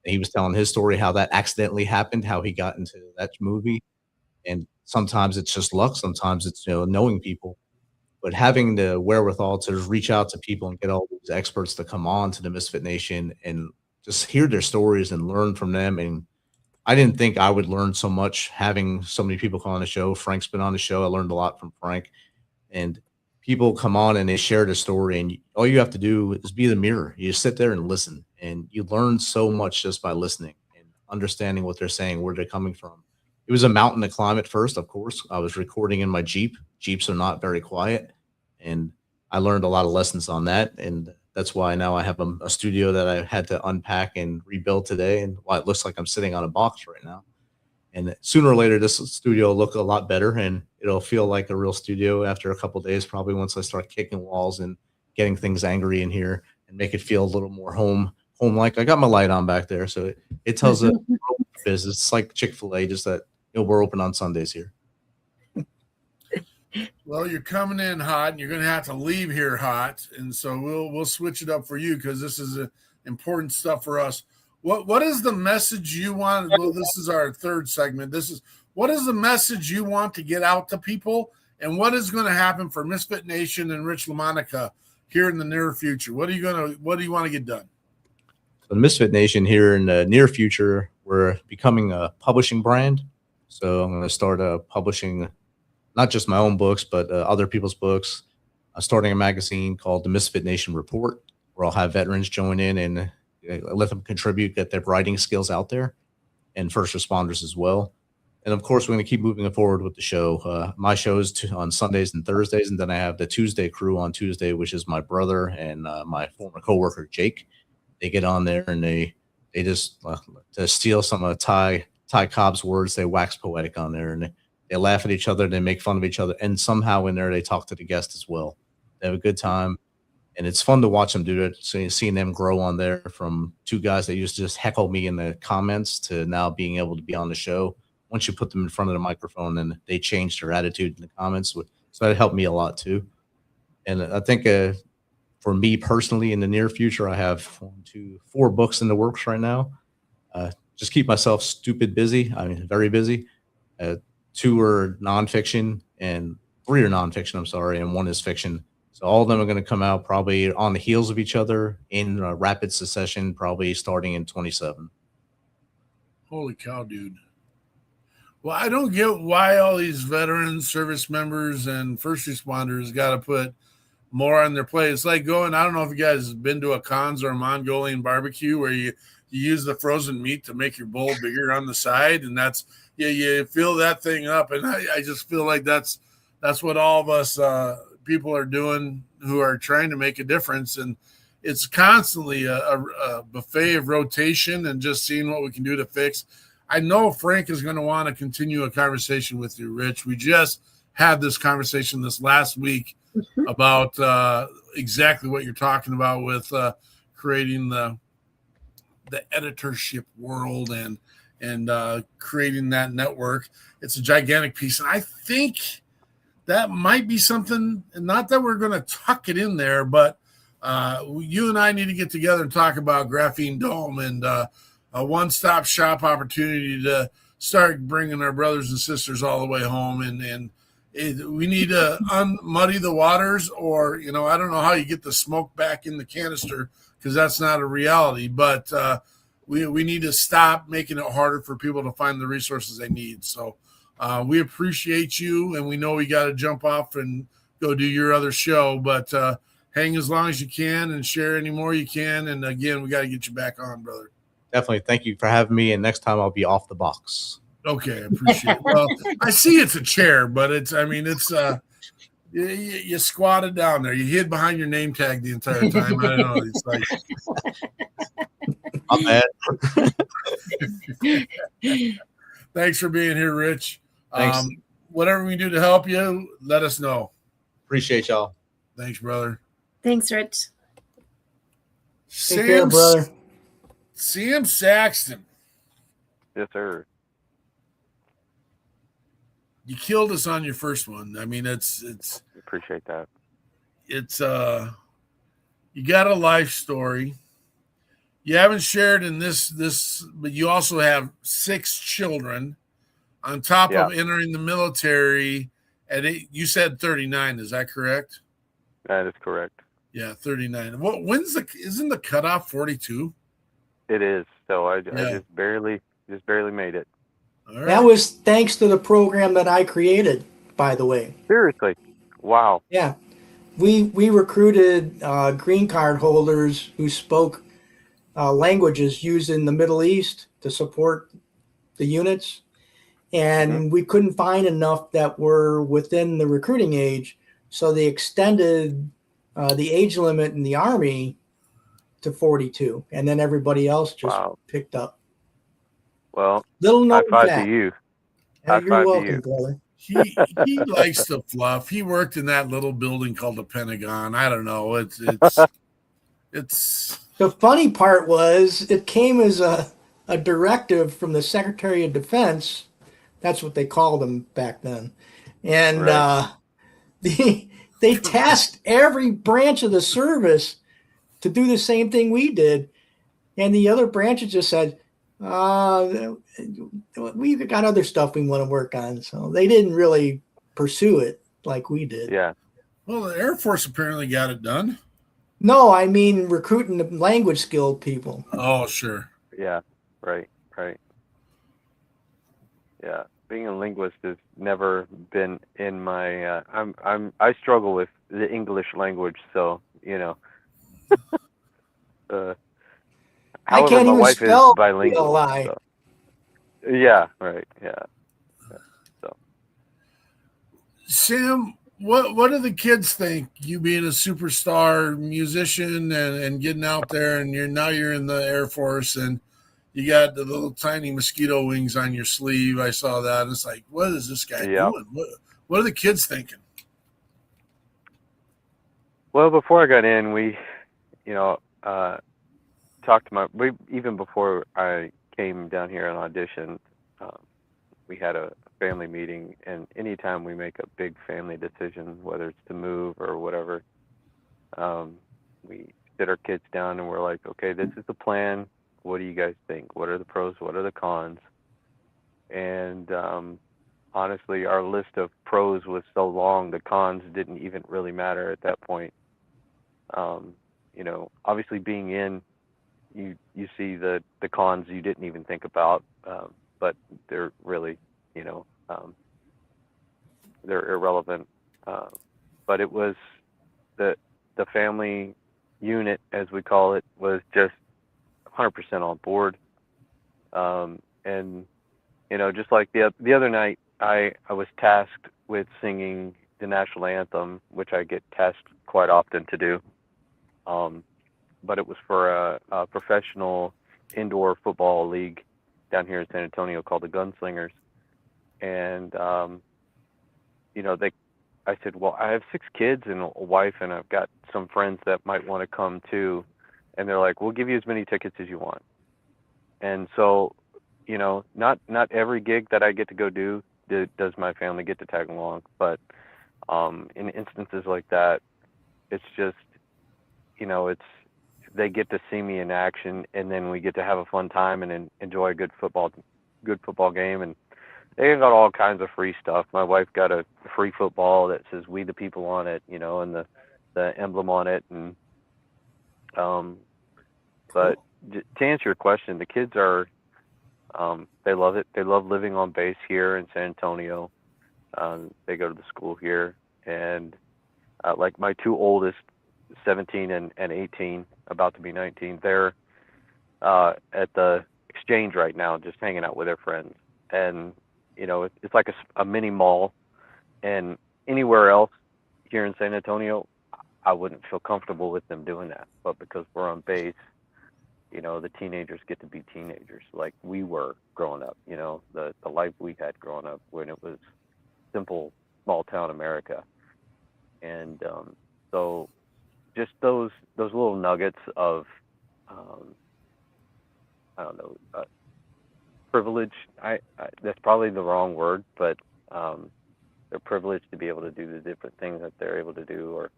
And he was telling his story, how that accidentally happened, how he got into that movie. And sometimes it's just luck. Sometimes it's, knowing people. But having the wherewithal to reach out to people and get all these experts to come on to the Misfit Nation and just hear their stories and learn from them. And I didn't think I would learn so much having so many people come on the show. Frank's been on the show. I learned a lot from Frank. And people come on and they share their story. And all you have to do is be the mirror. You sit there and listen. And you learn so much just by listening and understanding what they're saying, where they're coming from. It was a mountain to climb at first, of course. I was recording in my Jeep. Jeeps are not very quiet. And I learned a lot of lessons on that. And that's why now I have a studio that I had to unpack and rebuild today. And why it looks like I'm sitting on a box right now. And sooner or later, this studio will look a lot better and it'll feel like a real studio after a couple of days, probably once I start kicking walls and getting things angry in here and make it feel a little more home-like. I got my light on back there. So it tells a business. It's like Chick-fil-A, just that we're open on Sundays here. Well, you're coming in hot, and you're going to have to leave here hot, and so we'll switch it up for you because this is important stuff for us. What is the message you want? Well, this is our third segment. What is the message you want to get out to people, and what is going to happen for Misfit Nation and Rich LaMonica here in the near future? What do you want to get done? So the Misfit Nation here in the near future, we're becoming a publishing brand. So I'm going to start publishing not just my own books, but other people's books. I'm starting a magazine called the Misfit Nation Report, where I'll have veterans join in and let them contribute, get their writing skills out there, and first responders as well. And of course, we're going to keep moving forward with the show. My show is on Sundays and Thursdays, and then I have the Tuesday crew on Tuesday, which is my brother and my former coworker, Jake. They get on there and they just, to steal some of Ty Cobb's words, they wax poetic on there, and they laugh at each other, they make fun of each other, and somehow in there they talk to the guest as well. They have a good time, and it's fun to watch them do it. So seeing them grow on there from two guys that used to just heckle me in the comments to now being able to be on the show. Once you put them in front of the microphone, then they change their attitude in the comments. So that helped me a lot too. And I think for me personally, in the near future, I have 4 books in the works right now. Just keep myself stupid busy. I mean, very busy. 2 are nonfiction and 3 are nonfiction. I'm sorry, and 1 is fiction. So So all of them are going to come out probably on the heels of each other in rapid succession, probably starting in 27. Holy cow, dude. Well, I don't get why all these veterans, service members, and first responders got to put more on their plate. It's like going, I don't know if you guys have been to a Cons or a Mongolian barbecue where you use the frozen meat to make your bowl bigger on the side, and that's you fill that thing up, and I just feel like that's what all of us people are doing who are trying to make a difference, and it's constantly a buffet of rotation and just seeing what we can do to fix. I know Frank is going to want to continue a conversation with you, Rich. We just had this conversation this last week about exactly what you're talking about with creating the editorship world and creating that network. It's a gigantic piece, and I think that might be something. Not that we're going to tuck it in there, but you and I need to get together and talk about Graphene Dome and a one-stop shop opportunity to start bringing our brothers and sisters all the way home. And we need to unmuddy the waters, or, I don't know how you get the smoke back in the canister, because that's not a reality. But we need to stop making it harder for people to find the resources they need. So we appreciate you, and we know we got to jump off and go do your other show. But hang as long as you can and share any more you can. And, again, we got to get you back on, brother. Definitely. Thank you for having me. And next time I'll be off the box. Okay. I appreciate it. Well, I see it's a chair, but it's you squatted down there. You hid behind your name tag the entire time. I don't know. It's like, I'm bad. Thanks for being here, Rich. Thanks. Whatever we do to help you, let us know. Appreciate y'all. Thanks, brother. Thanks, Rich. Take care, brother. Sam Saxton. Yes, sir. You killed us on your first one. I mean, it's Appreciate that. It's you got a life story. You haven't shared in this, but you also have 6 children on top of entering the military at you said 39, is that correct? That is correct. Yeah, 39. Isn't the cutoff 42? It is. So I just barely made it. All right. That was thanks to the program that I created, by the way. Seriously. Wow. Yeah. We recruited green card holders who spoke languages used in the Middle East to support the units. And we couldn't find enough that were within the recruiting age. So they extended the age limit in the Army to 42. And then everybody else just picked up. Well, little high five to you. You're welcome, brother. He likes to fluff. He worked in that little building called the Pentagon. I don't know. It's the funny part was it came as a directive from the Secretary of Defense. That's what they called them back then. And they tasked every branch of the service to do the same thing we did. And the other branches just said, we've got other stuff we want to work on. So they didn't really pursue it like we did. Yeah. Well, the Air Force apparently got it done. No, I mean recruiting the language skilled people. Oh, sure. Yeah. Right. Yeah. Being a linguist has never been in my. I struggle with the English language, so I can't even spell bilingual. So. Yeah. Right. Yeah. So. Sam, what do the kids think? You being a superstar musician and getting out there, and you're in the Air Force, and you got the little tiny mosquito wings on your sleeve. I saw that. It's like, what is this guy doing? What are the kids thinking? Well, before I got in, we, talked to even before I came down here and auditioned, we had a family meeting, and anytime we make a big family decision, whether it's to move or whatever, we sit our kids down and we're like, okay, this is the plan. What do you guys think? What are the pros? What are the cons? And honestly, our list of pros was so long, the cons didn't even really matter at that point. You know, obviously being in, you see the cons you didn't even think about, but they're really, you know, they're irrelevant. But it was the family unit, as we call it, was just 100% on board. And you know, just like the other night, I was tasked with singing the national anthem, which I get tasked quite often to do. But it was for a professional indoor football league down here in San Antonio called the Gunslingers. And you know, I said, well, I have 6 kids and a wife, and I've got some friends that might want to come too. And they're like, we'll give you as many tickets as you want. And so, you know, not every gig that I get to go do does my family get to tag along. But in instances like that, it's just, you know, they get to see me in action, and then we get to have a fun time and enjoy a good football game. And they got all kinds of free stuff. My wife got a free football that says "We the People" on it, you know, and the emblem on it. And but to answer your question, the kids are, they love it. They love living on base here in San Antonio. They go to the school here, and like my 2 oldest, 17 and 18, about to be 19, they're at the Exchange right now, just hanging out with their friends. And you know, it's like a mini mall, and anywhere else here in San Antonio, I wouldn't feel comfortable with them doing that. But because we're on base, you know, the teenagers get to be teenagers like we were growing up, you know, the life we had growing up when it was simple, small town America. And so just those little nuggets of, I don't know, privilege. I that's probably the wrong word, but they're privileged to be able to do the different things that they're able to do, or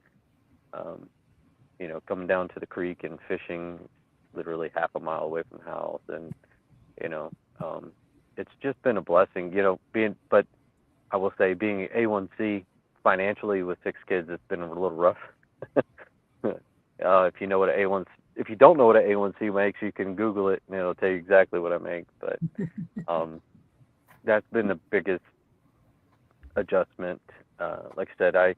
you know, coming down to the creek and fishing literally half a mile away from the house. And you know, it's just been a blessing, you know, but I will say being A1C financially with 6 kids, it's been a little rough. If you know what if you don't know what an A1C makes, you can Google it and it'll tell you exactly what I make. But that's been the biggest adjustment. Like I said, I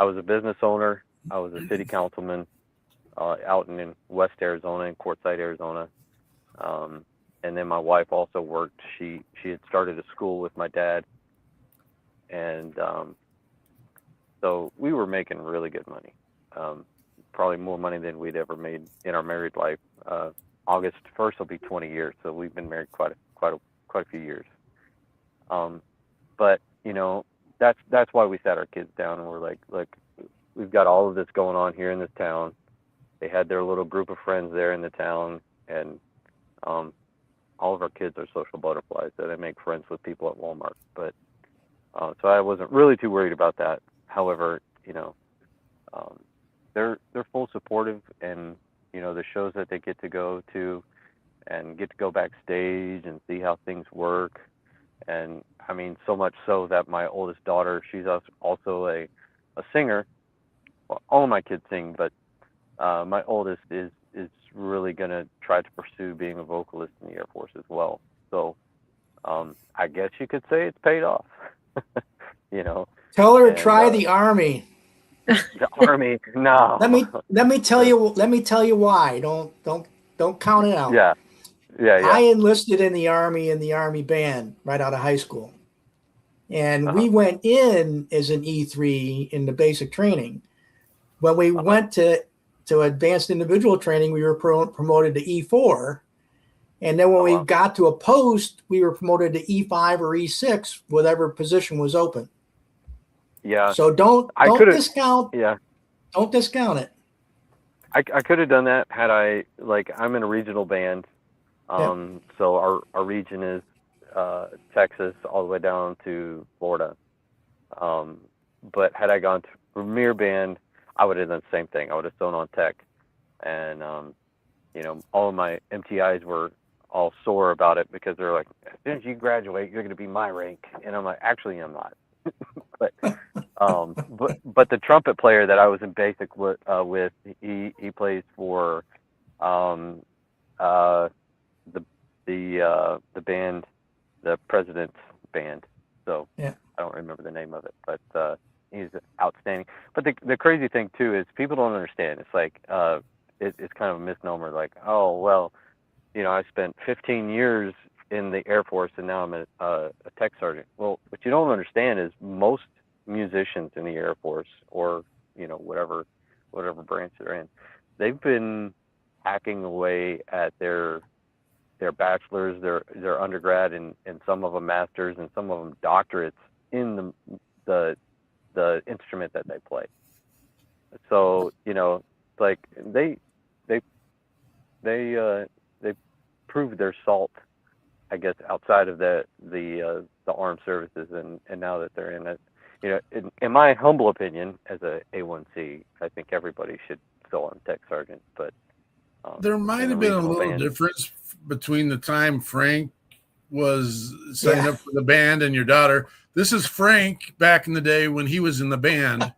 was a business owner. I was a city councilman out in West Arizona, in Quartzsite, Arizona. And then my wife also worked. She had started a school with my dad. And so we were making really good money. Probably more money than we'd ever made in our married life. August 1st will be 20 years, so we've been married quite a few years. But you know, that's why we sat our kids down and we're like, look, we've got all of this going on here in this town. They had their little group of friends there in the town, and all of our kids are social butterflies, so they make friends with people at Walmart. But so I wasn't really too worried about that. However, you know, they're full supportive, and you know, the shows that they get to go to and get to go backstage and see how things work. And I mean, so much so that my oldest daughter, she's also a singer. Well, all of my kids sing, but my oldest is really going to try to pursue being a vocalist in the Air Force as well. So I guess you could say it's paid off. You know, tell her to try the Army. The Army, no. Let me tell you why. Don't count it out. Yeah. I enlisted in the Army band right out of high school, and we went in as an E3 in the basic training. When we went to advanced individual training, we were promoted to E4, and then when we got to a post, we were promoted to E5 or E6, whatever position was open. Yeah. So don't discount. Yeah. Don't discount it. I could have done that had I, like, I'm in a regional band. So our region is Texas all the way down to Florida. But had I gone to Premier Band, I would have done the same thing. I would have sewn on tech. And, you know, all of my MTIs were all sore about it because they're like, as soon as you graduate, you're going to be my rank, and I'm like, actually, I'm not. but the trumpet player that I was in basic with, he plays for the band, the President's Band. So yeah. I don't remember the name of it, but he's outstanding. But the crazy thing too is people don't understand. It's like it's kind of a misnomer. Like, oh well, I spent 15 years in the Air Force and now I'm a tech sergeant. Well, what you don't understand is most musicians in the Air Force or whatever branch they're in, they've been hacking away at their bachelor's, their undergrad, and some of them masters, and some of them doctorates in the instrument that they play. So like they proved their salt, I guess, outside of the armed services, and now that they're in it, in my humble opinion, as a A1C, I think everybody should go on tech sergeant, but. There might have been a little difference between the time Frank was signed up for the band and your daughter. This is Frank back in the day when he was in the band.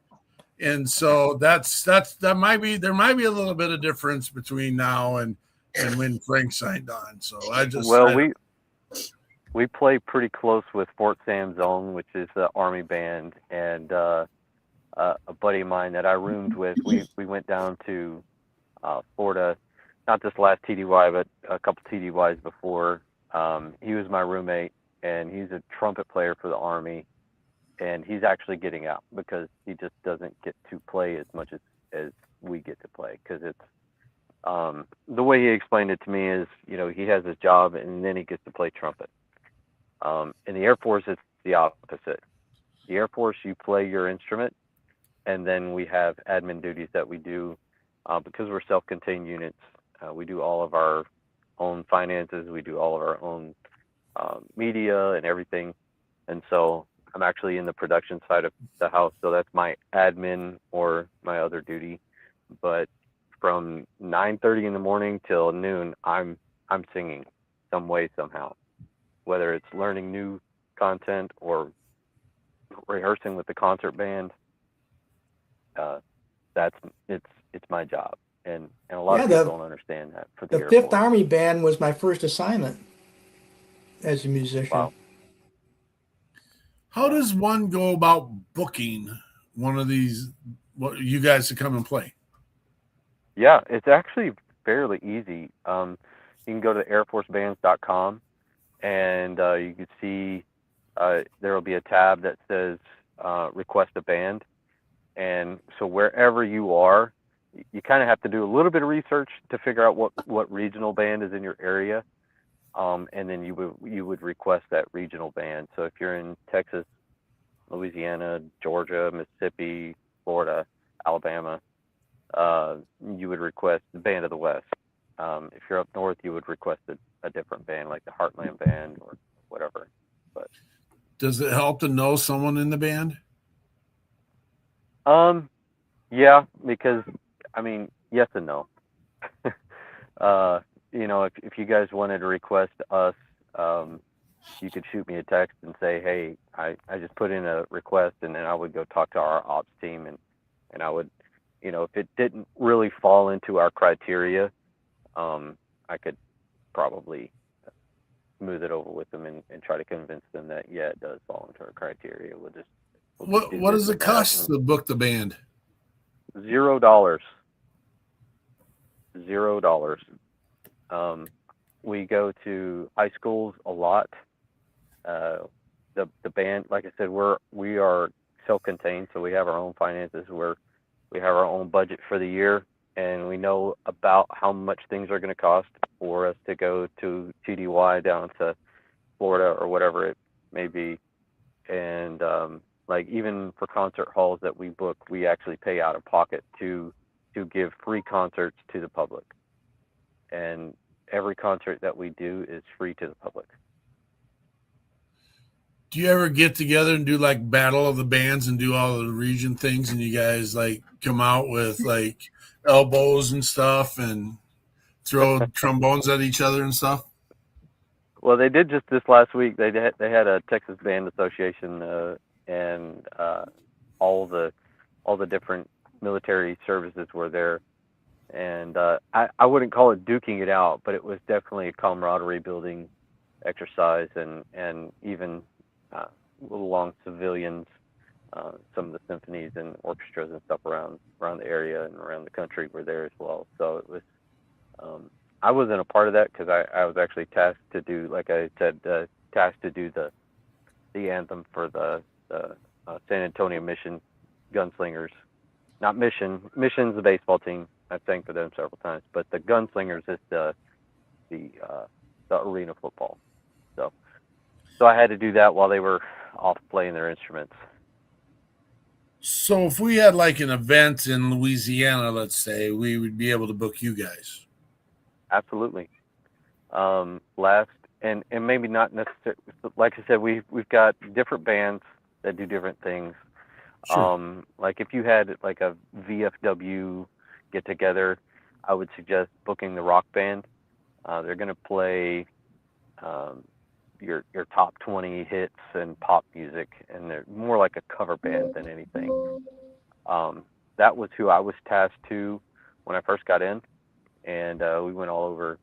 And so there might be a little bit of difference between now and when Frank signed on. So we play pretty close with Fort Sam Zone, which is the Army band, and a buddy of mine that I roomed with, we went down to Florida. Not this last TDY, but a couple TDYs before. He was my roommate, and he's a trumpet player for the Army, and he's actually getting out because he just doesn't get to play as much as we get to play, because it's the way he explained it to me is, he has his job and then he gets to play trumpet. In the Air Force, it's the opposite. The Air Force, you play your instrument, and then we have admin duties that we do because we're self-contained units. We do all of our own finances. We do all of our own media and everything. And so I'm actually in the production side of the house. So that's my admin or my other duty. But from 9:30 in the morning till noon, I'm singing some way, somehow, whether it's learning new content or rehearsing with the concert band. It's my job. And a lot of people don't understand that. For the Fifth Army Band was my first assignment as a musician. Wow. How does one go about booking one of these, you guys to come and play? Yeah, it's actually fairly easy. You can go to airforcebands.com, and you can see there will be a tab that says request a band. And so wherever you are, you kind of have to do a little bit of research to figure out what regional band is in your area, and then you would request that regional band. So if you're in Texas, Louisiana, Georgia, Mississippi, Florida, Alabama, you would request the Band of the West. If you're up north, you would request a different band, like the Heartland Band or whatever. But does it help to know someone in the band? Yeah, because yes and no. If you guys wanted to request us, you could shoot me a text and say, hey, I just put in a request, and then I would go talk to our ops team, and I would, if it didn't really fall into our criteria, I could probably smooth it over with them and try to convince them that, yeah, it does fall into our criteria. What does it cost to book the band? $0. We go to high schools a lot. The band, like I said, we are self-contained, so we have our own finances. We have our own budget for the year, and we know about how much things are going to cost for us to go to TDY down to Florida or whatever it may be. And like even for concert halls that we book, we actually pay out of pocket to give free concerts to the public. And every concert that we do is free to the public. Do you ever get together and do like battle of the bands and do all the region things, and you guys like come out with like elbows and stuff and throw trombones at each other and stuff? Well, they did just this last week. They had a Texas Band Association, and all the different military services were there. And I wouldn't call it duking it out, but it was definitely a camaraderie building exercise, and even along civilians, some of the symphonies and orchestras and stuff around the area and around the country were there as well. So it was. I wasn't a part of that because I was actually tasked to do, like I said, tasked to do the anthem for the San Antonio Mission Gunslingers. Not Mission. Mission's the baseball team. I've sang for them several times, but the Gunslingers is the arena football. So I had to do that while they were off playing their instruments. So if we had like an event in Louisiana, let's say, we would be able to book you guys. Absolutely. And maybe not necessarily, like I said, we've got different bands that do different things. Sure. Like if you had like a VFW get together, I would suggest booking the rock band. They're going to play your top 20 hits and pop music, and they're more like a cover band than anything. That was who I was tasked to when I first got in, and we went all over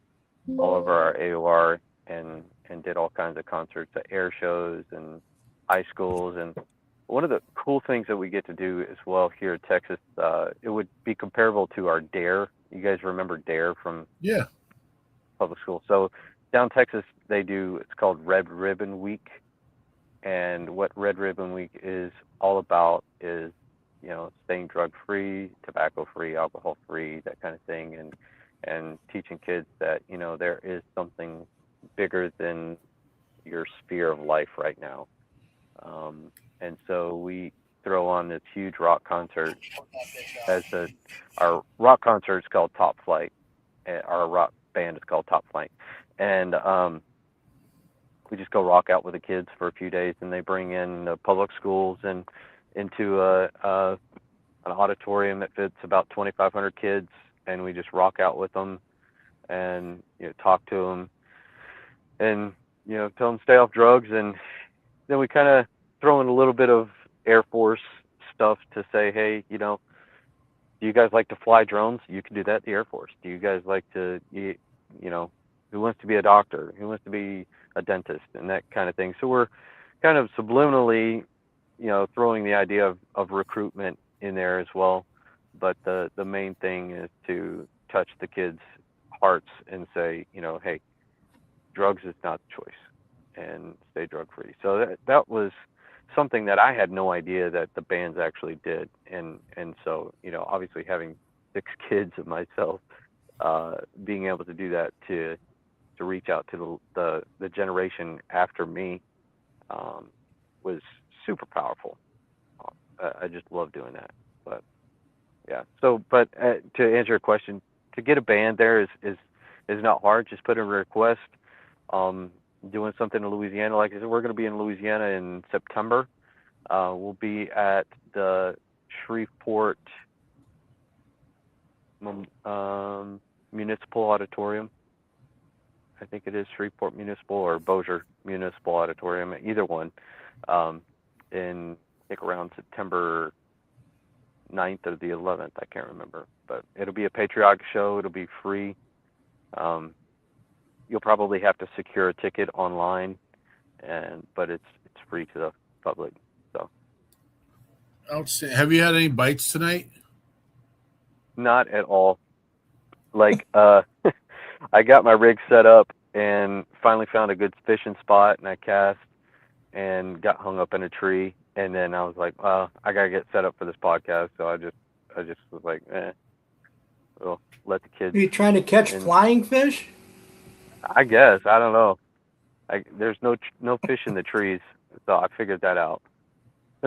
our AOR and did all kinds of concerts at air shows and high schools. And one of the cool things that we get to do as well here in Texas, it would be comparable to our DARE. You guys remember DARE from public school? So down Texas, they do, it's called Red Ribbon Week. And what Red Ribbon Week is all about is, staying drug-free, tobacco-free, alcohol-free, that kind of thing. And teaching kids that, there is something bigger than your sphere of life right now. And so we throw on this huge rock concert. Our rock concert is called Top Flight. Our rock band is called Top Flight. And we just go rock out with the kids for a few days, and they bring in the public schools and into an auditorium that fits about 2,500 kids, and we just rock out with them and talk to them and tell them stay off drugs. And then we kind of throw in a little bit of Air Force stuff to say, hey, do you guys like to fly drones? You can do that at the Air Force. Do you guys like to, who wants to be a doctor? Who wants to be a dentist? And that kind of thing. So we're kind of subliminally, throwing the idea of recruitment in there as well. But the main thing is to touch the kids' hearts and say, hey, drugs is not the choice, and stay drug-free. So that was something that I had no idea that the bands actually did. And so, obviously having 6 kids of myself, being able to do that to reach out to the generation after me was super powerful. I just love doing that. But yeah. So, but to answer your question, to get a band there is not hard. Just put in a request. Doing something in Louisiana, like I said, we're going to be in Louisiana in September. We'll be at the Shreveport Municipal Auditorium. I think it is Shreveport Municipal or Bossier Municipal Auditorium, either one. In I think around September 9th or the 11th, I can't remember, but it'll be a patriotic show. It'll be free. You'll probably have to secure a ticket online, but it's free to the public. So, have you had any bites tonight? Not at all. Like I got my rig set up and finally found a good fishing spot, and I cast and got hung up in a tree. And then I was like, I gotta get set up for this podcast. So I just was like, well, let the kids. Are you trying to catch flying fish? I guess. I don't know. There's no fish in the trees, so I figured that out.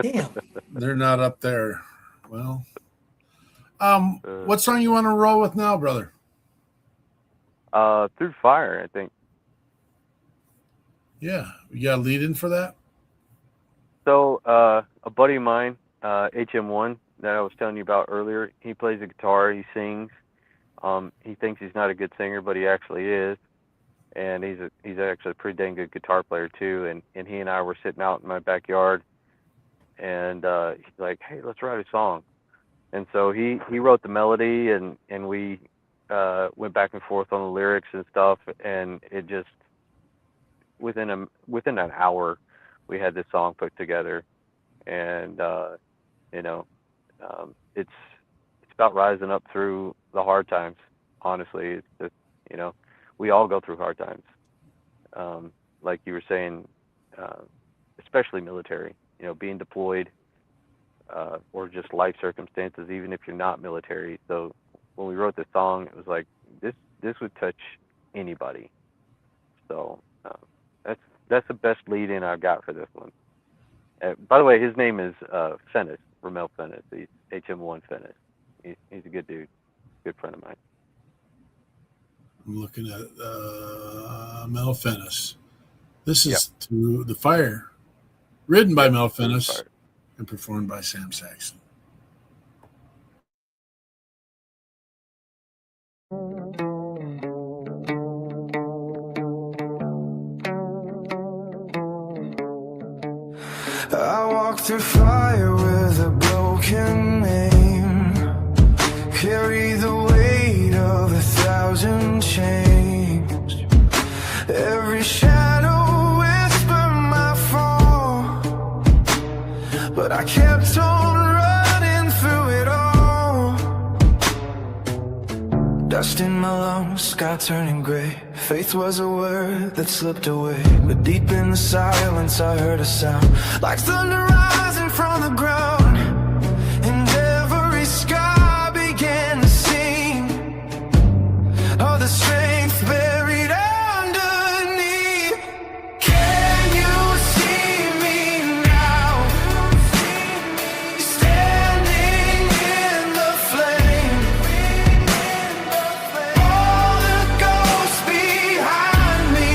Damn. They're not up there. Well, what song you want to roll with now, brother? Through Fire, I think. Yeah, you got a lead in for that? So, a buddy of mine, HM1, that I was telling you about earlier, he plays the guitar, he sings. He thinks he's not a good singer, but he actually is. and he's actually a pretty dang good guitar player too. And he and I were sitting out in my backyard, and he's like, "Hey, let's write a song." And so he wrote the melody, and we went back and forth on the lyrics and stuff, and it just within an hour we had this song put together. And it's about rising up through the hard times. Honestly, it's just, we all go through hard times, like you were saying, especially military, being deployed, or just life circumstances, even if you're not military. So when we wrote this song, it was like, this would touch anybody. So that's the best lead in I've got for this one. By the way, his name is Fennis, Ramel Fennis. He's HM1 Fennis. He's a good dude, good friend of mine. I'm looking at Mel Fennis. This is To the Fire, written by Mel Fennis and performed by Sam Saxton. I walk through fire with a broken name, carry the weight of 1,000 chains. Every shadow whisper my fall, but I kept on running through it all. Dust in my lungs, sky turning gray. Faith was a word that slipped away, but deep in the silence I heard a sound, like thunder rising from the ground, and every sky began to sing of the strength buried underneath. Can you see me now, standing in the flame? All the ghosts behind me,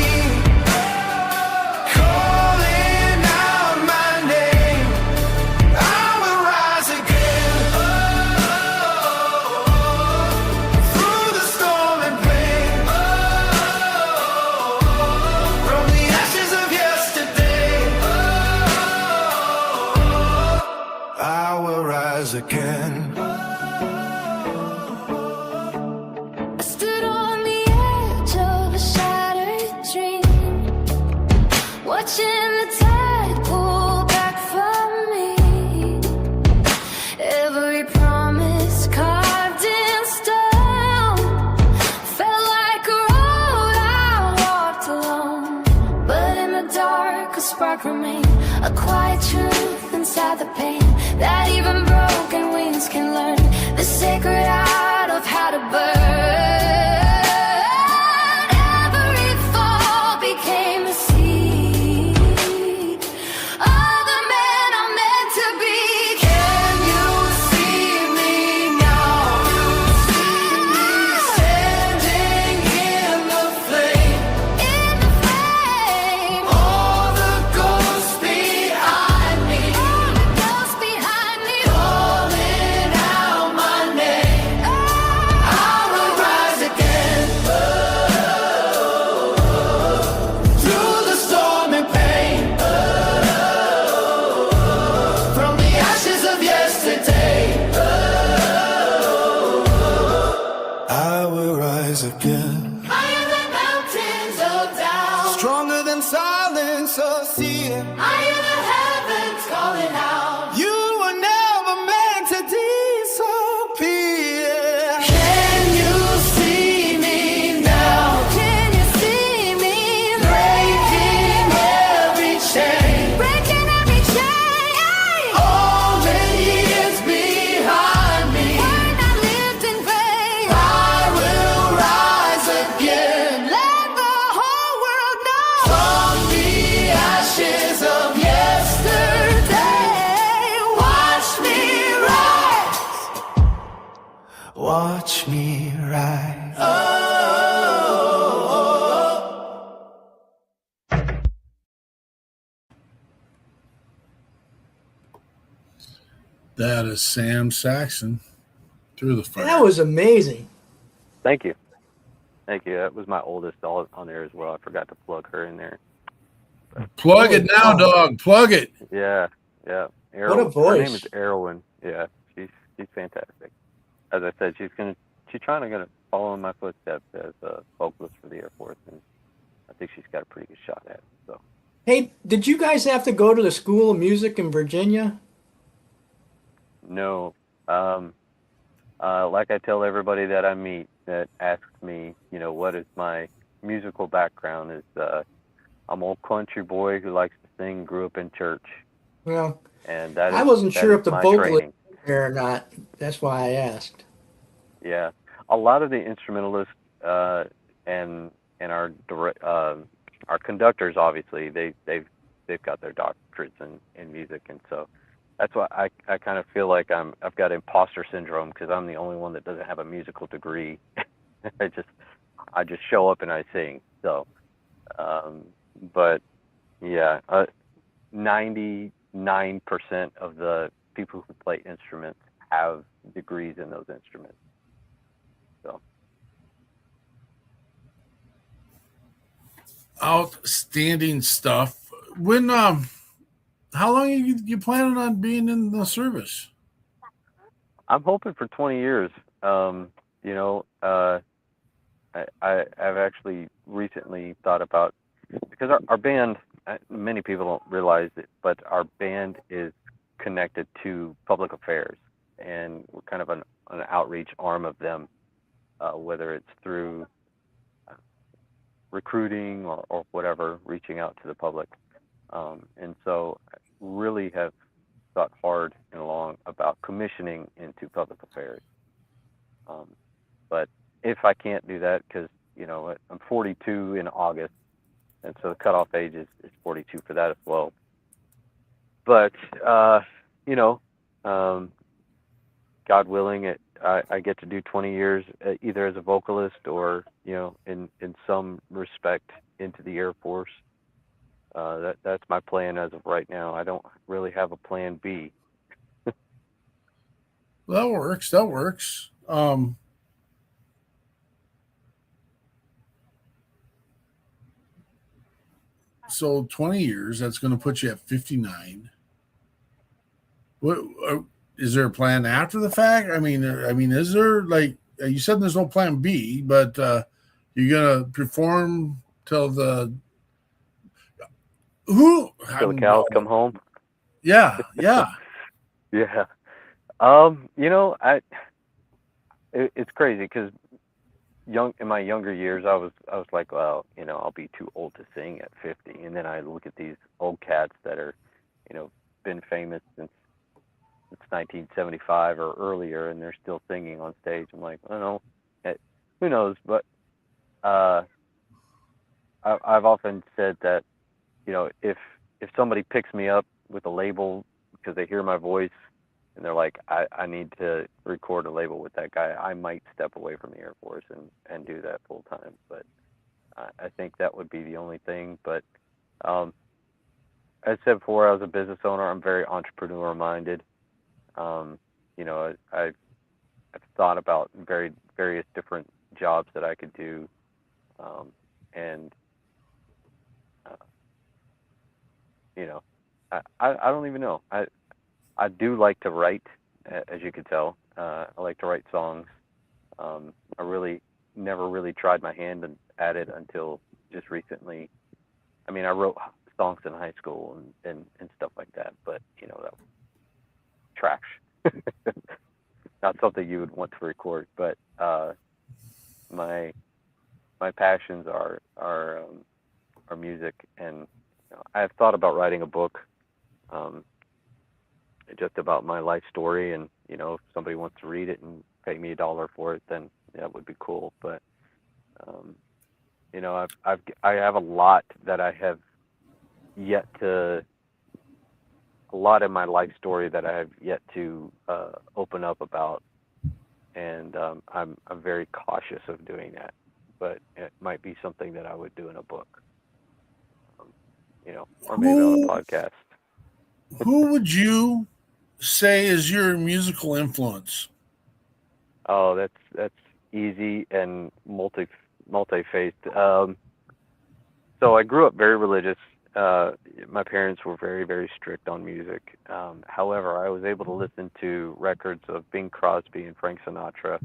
calling out my name. I will rise again, through the storm and pain, from the ashes of yesterday. I will rise again. I stood on the edge of a shattered dream, watching the tide pull back from me. Every promise carved in stone felt like a road I walked alone. But in the dark, a spark remained, a quiet truth inside the pain, that even broken wings can learn the sacred art of how to burn. Every fall became the seed of the man I'm meant to be. Can you see me now, standing in the flame? All the ghosts behind me, calling out my name. I will rise again, through the storm and pain, from the ashes of yesterday. I will rise again, Higher than mountains of doubt, stronger than silence or fear. higher than heavens calling out. You were never meant to disappear. Can you see me now? Can you see me breaking every chain? Breaking every chain. All the years behind me, Were not lived in vain. I will rise again, Let the whole world know. from the ashes of yesterday. Watch me rise. Watch me rise. That is Sam Saxton, Through the Fire. That was amazing. Thank you. Thank you. That was my oldest on there as well. I forgot to plug her in there. Plug it now, dog. Plug it. Yeah. What a voice. Her name is Erwin. Yeah, she's fantastic. As I said, she's trying to follow in my footsteps as a vocalist for the Air Force, and I think she's got a pretty good shot at it. So. Hey, did you guys have to go to the School of Music in Virginia? No. Like I tell everybody that I meet that asks me, what is my musical background, is I'm an old country boy who likes to sing, grew up in church. Well, and I wasn't sure if the vocalist training. was there or not. That's why I asked. Yeah, a lot of the instrumentalists and our conductors, obviously, they've got their doctorates in music, and so that's why I kind of feel like I've got imposter syndrome, because I'm the only one that doesn't have a musical degree. I just show up and I sing. So, but yeah, 99% of the people who play instruments have degrees in those instruments. So. Outstanding stuff. When how long are you planning on being in the service? I'm hoping for 20 years. I've actually recently thought about, because our band, many people don't realize it, but our band is connected to public affairs, and we're kind of an outreach arm of them, whether it's through recruiting or whatever, reaching out to the public. And so I really have thought hard and long about commissioning into public affairs. But if I can't do that, because, I'm 42 in August, and so the cutoff age is 42 for that as well. But, God willing, I get to do 20 years either as a vocalist or, in some respect into the Air Force. That's my plan as of right now. I don't really have a plan B. That works. So 20 years, that's going to put you at 59. What is there a plan after the fact? I mean, is there, like you said, there's no plan B, but you're going to perform till the cows come home? Yeah. Yeah. It's crazy, because in my younger years, I was like, well, I'll be too old to sing at 50. And then I look at these old cats that are, been famous since 1975 or earlier, and they're still singing on stage. I'm like, I don't know, who knows? But I've often said that, if somebody picks me up with a label because they hear my voice and they're like, I need to record a label with that guy, I might step away from the Air Force and do that full time. But I think that would be the only thing. But as I said before, I was a business owner. I'm very entrepreneur minded. I've thought about various different jobs that I could do, I don't even know. I do like to write, as you could tell. I like to write songs. I really never really tried my hand at it until just recently. I mean, I wrote songs in high school and stuff like that, but that was trash. Not something you would want to record. But my passions are music, and I've thought about writing a book. Just about my life story, and if somebody wants to read it and pay me $1 for it, then that would be cool. But I have a lot that I have yet to, a lot in my life story that I have yet to open up about, and I'm very cautious of doing that. But it might be something that I would do in a book, or maybe on a podcast. Who would you say is your musical influence? Oh, that's easy and multi-faced. So I grew up very religious. My parents were very, very strict on music. However, I was able to listen to records of Bing Crosby and Frank Sinatra.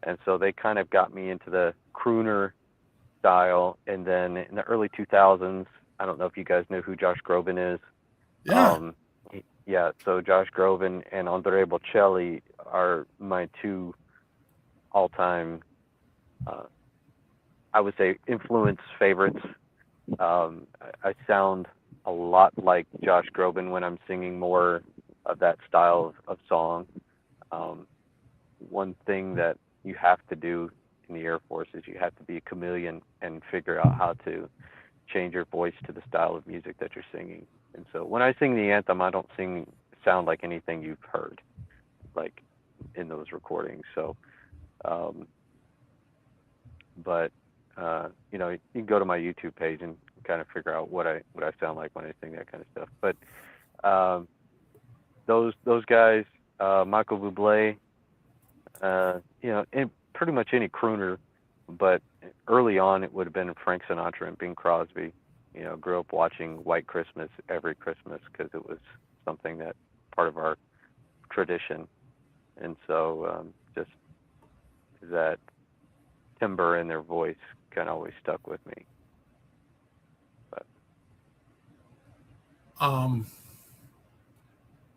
And so they kind of got me into the crooner style. And then in the early 2000s, I don't know if you guys know who Josh Groban is. Yeah. Yeah, so Josh Groban and Andrea Bocelli are my two all-time, I would say, influence favorites. I sound a lot like Josh Groban when I'm singing more of that style of song. One thing that you have to do in the Air Force is you have to be a chameleon and figure out how to change your voice to the style of music that you're singing. And so when I sing the anthem, I don't sound like anything you've heard, like in those recordings. So, but you know, you can go to my YouTube page and kind of figure out what I sound like when I sing that kind of stuff. But those guys, Michael Bublé, you know, and pretty much any crooner, but early on it would have been Frank Sinatra and Bing Crosby. You know, grew up watching White Christmas every Christmas because it was something that part of our tradition. And so just that timbre in their voice kind of always stuck with me. But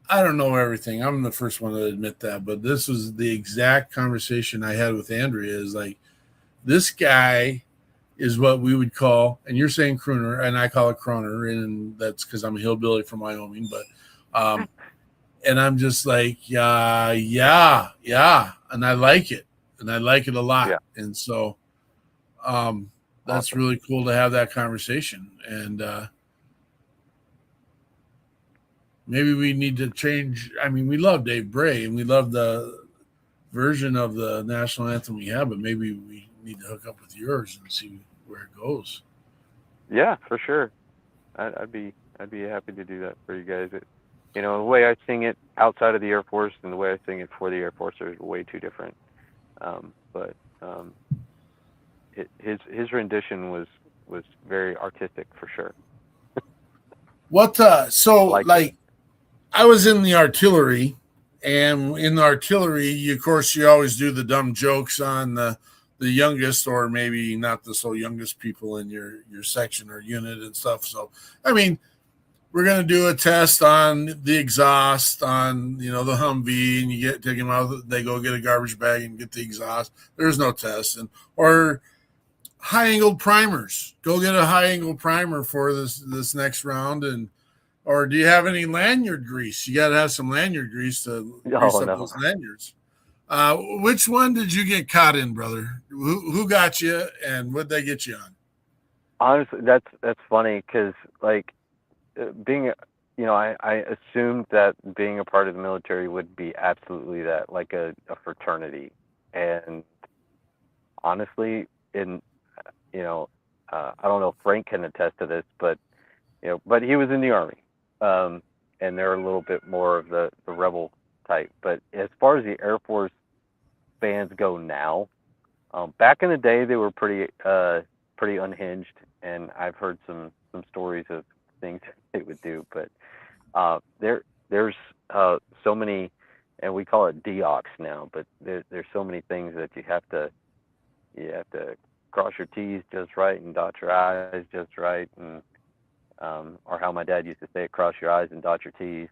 I don't know everything. I'm the first one to admit that, but this was the exact conversation I had with Andrea. Is like, this guy is what we would call, and you're saying crooner, and I call it croner, and that's because I'm a hillbilly from Wyoming. But, and I'm just like, yeah, and I like it, a lot. Yeah. And so, that's really cool to have that conversation. And maybe we need to change. I mean, we love Dave Bray and we love the version of the national anthem we have, but maybe we need to hook up with yours and see where it goes. Yeah, for sure. I'd be happy to do that for you guys. You know, the way I sing it outside of the Air Force and the way I sing it for the Air Force are way too different. But his rendition was very artistic for sure. What so like I was in the artillery, and in the artillery, of course, you always do the dumb jokes on the youngest, or maybe not the so youngest people in your section or unit and stuff. So, I mean, we're going to do a test on the exhaust on, you know, the Humvee, and you take them out, they go get a garbage bag and get the exhaust. There's no test. Or high-angled primers. Go get a high-angle primer for this next round. Or do you have any lanyard grease? You got to have some lanyard grease to grease up those lanyards. Which one did you get caught in, brother? Who got you, and what'd they get you on? Honestly, that's funny because, like, being, you know, I assumed that being a part of the military would be absolutely that, like a fraternity. And honestly, I don't know if Frank can attest to this, but, you know, but he was in the Army. And they're a little bit more of the rebel type. But as far as the Air Force bands go now, back in the day, they were pretty unhinged. And I've heard some stories of things they would do. But there's so many, and we call it deox now, but there's so many things that you have to cross your T's just right and dot your I's just right, and or how my dad used to say it, cross your I's and dot your T's.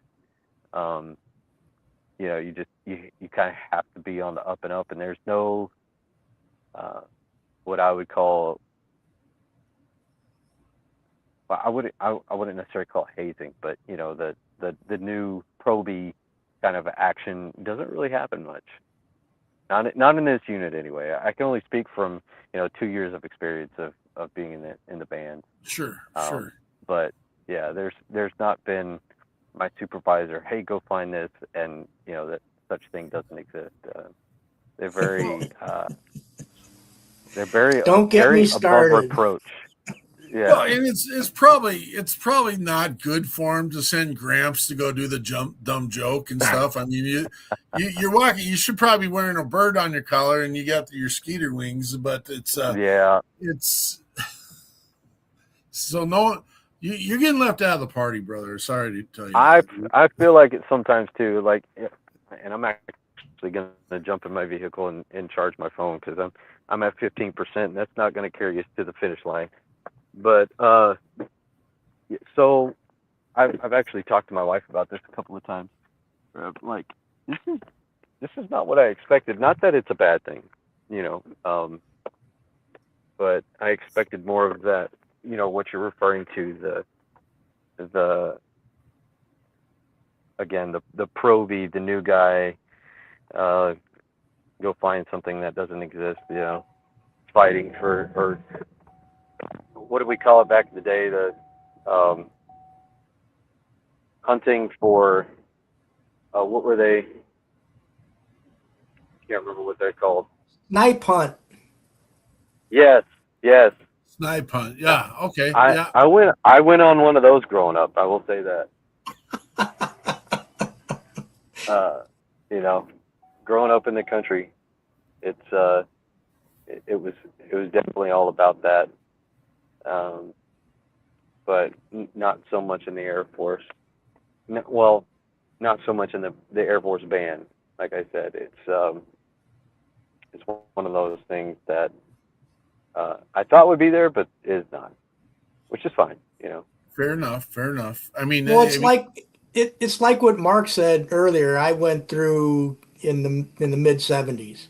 You know, you kind of have to be on the up and up, and there's no what I would call, well, I wouldn't necessarily call it hazing, but you know, the new proby kind of action doesn't really happen much. Not in this unit anyway. I can only speak from, you know, 2 years of experience of being in the band. Sure. But yeah, there's not been my supervisor, hey, go find this, and you know that such thing doesn't exist. They're very don't get very me above started. reproach. Yeah. Well, and it's probably not good for him to send Gramps to go do the dumb joke and stuff. I mean, you're walking. You should probably be wearing a bird on your collar, and you got your skeeter wings. But it's so no, you're getting left out of the party, brother. Sorry to tell you. I feel like it sometimes too. Like, and I'm actually going to jump in my vehicle and charge my phone because I'm at 15%. And that's not going to carry us to the finish line. But so I've actually talked to my wife about this a couple of times. Like, this is not what I expected. Not that it's a bad thing, but I expected more of that. What you're referring to, the again, the probie, the new guy, go find something that doesn't exist, fighting for, or what did we call it back in the day? The hunting for, what were they? Can't remember what they're called. Snipe hunt. Yes. Snipe hunt. Yeah. Okay. I went on one of those growing up. I will say that. Growing up in the country, it was definitely all about that. But not so much in the Air Force. Well, not so much in the Air Force band. Like I said, it's one of those things that I thought would be there, but is not, which is fine, Fair enough. I mean, well, it's like what Mark said earlier. I went through in the mid 70s,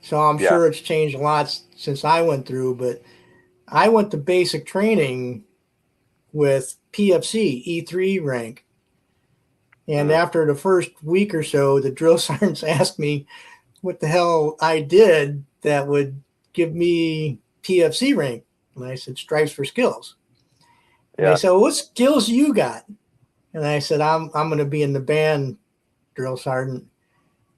so I'm sure it's changed a lot since I went through. But I went to basic training with PFC E3 rank, and after the first week or so, the drill sergeants asked me what the hell I did that would give me PFC rank, and I said stripes for skills. And they said, well, what skills you got? And I said, I'm going to be in the band, drill sergeant.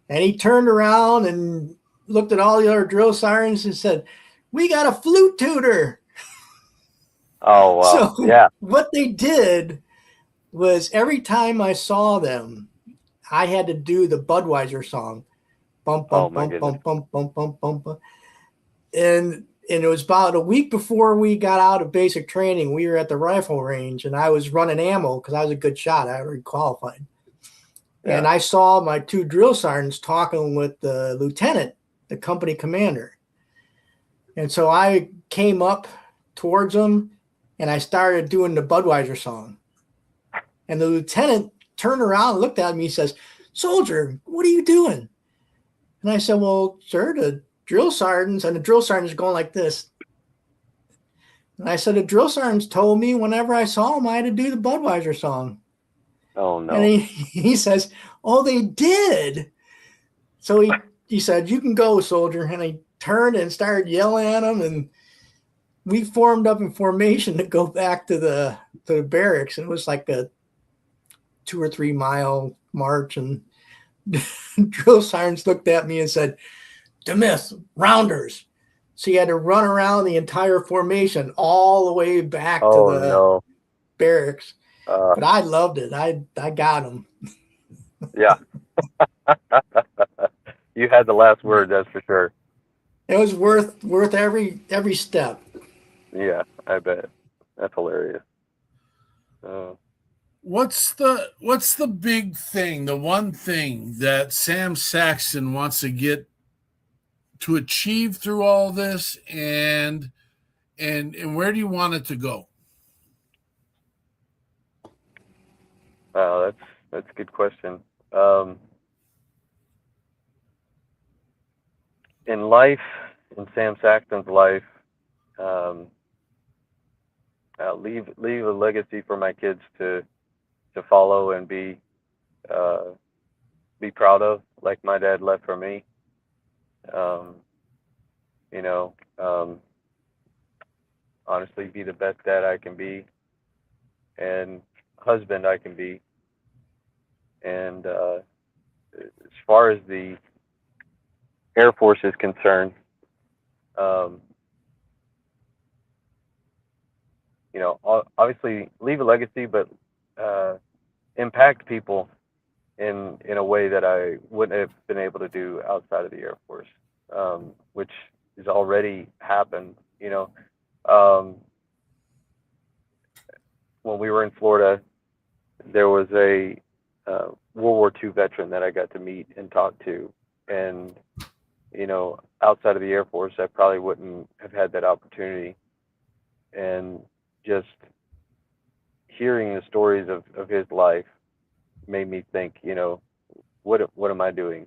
And he turned around and looked at all the other drill sergeants and said, we got a flute tutor. Oh, wow. So what they did was every time I saw them, I had to do the Budweiser song. Bump, bump, bump, bump, bump, bump, bump, bump, bump. And it was about a week before we got out of basic training. We were at the rifle range, and I was running ammo because I was a good shot. I already qualified. Yeah. And I saw my two drill sergeants talking with the lieutenant, the company commander. And so I came up towards them, and I started doing the Budweiser song. And the lieutenant turned around and looked at me and says, soldier, what are you doing? And I said, well, sir, the drill sergeants, and the drill sergeants are going like this. And I said, the drill sergeants told me whenever I saw them, I had to do the Budweiser song. Oh, no. And he says, oh, they did. So he said, you can go, soldier. And I turned and started yelling at him, and we formed up in formation to go back to the barracks. And it was like a 2 or 3 mile march, and drill sergeants looked at me and said, Demith, rounders. So you had to run around the entire formation all the way back to the barracks. But I loved it. I got him. Yeah. You had the last word, that's for sure. It was worth every step. Yeah, I bet. That's hilarious. What's the big thing, the one thing that Sam Saxton wants to get to achieve through all this, and where do you want it to go? That's a good question. In life, in Sam Saxton's life, leave a legacy for my kids to follow and be proud of, like my dad left for me. Honestly, be the best dad I can be, and husband I can be. And as far as the Air Force is concerned, obviously leave a legacy, but impact people in a way that I wouldn't have been able to do outside of the Air Force, which has already happened. When we were in Florida, there was a World War II veteran that I got to meet and talk to, and outside of the Air Force, I probably wouldn't have had that opportunity. And just hearing the stories of his life made me think, what am I doing?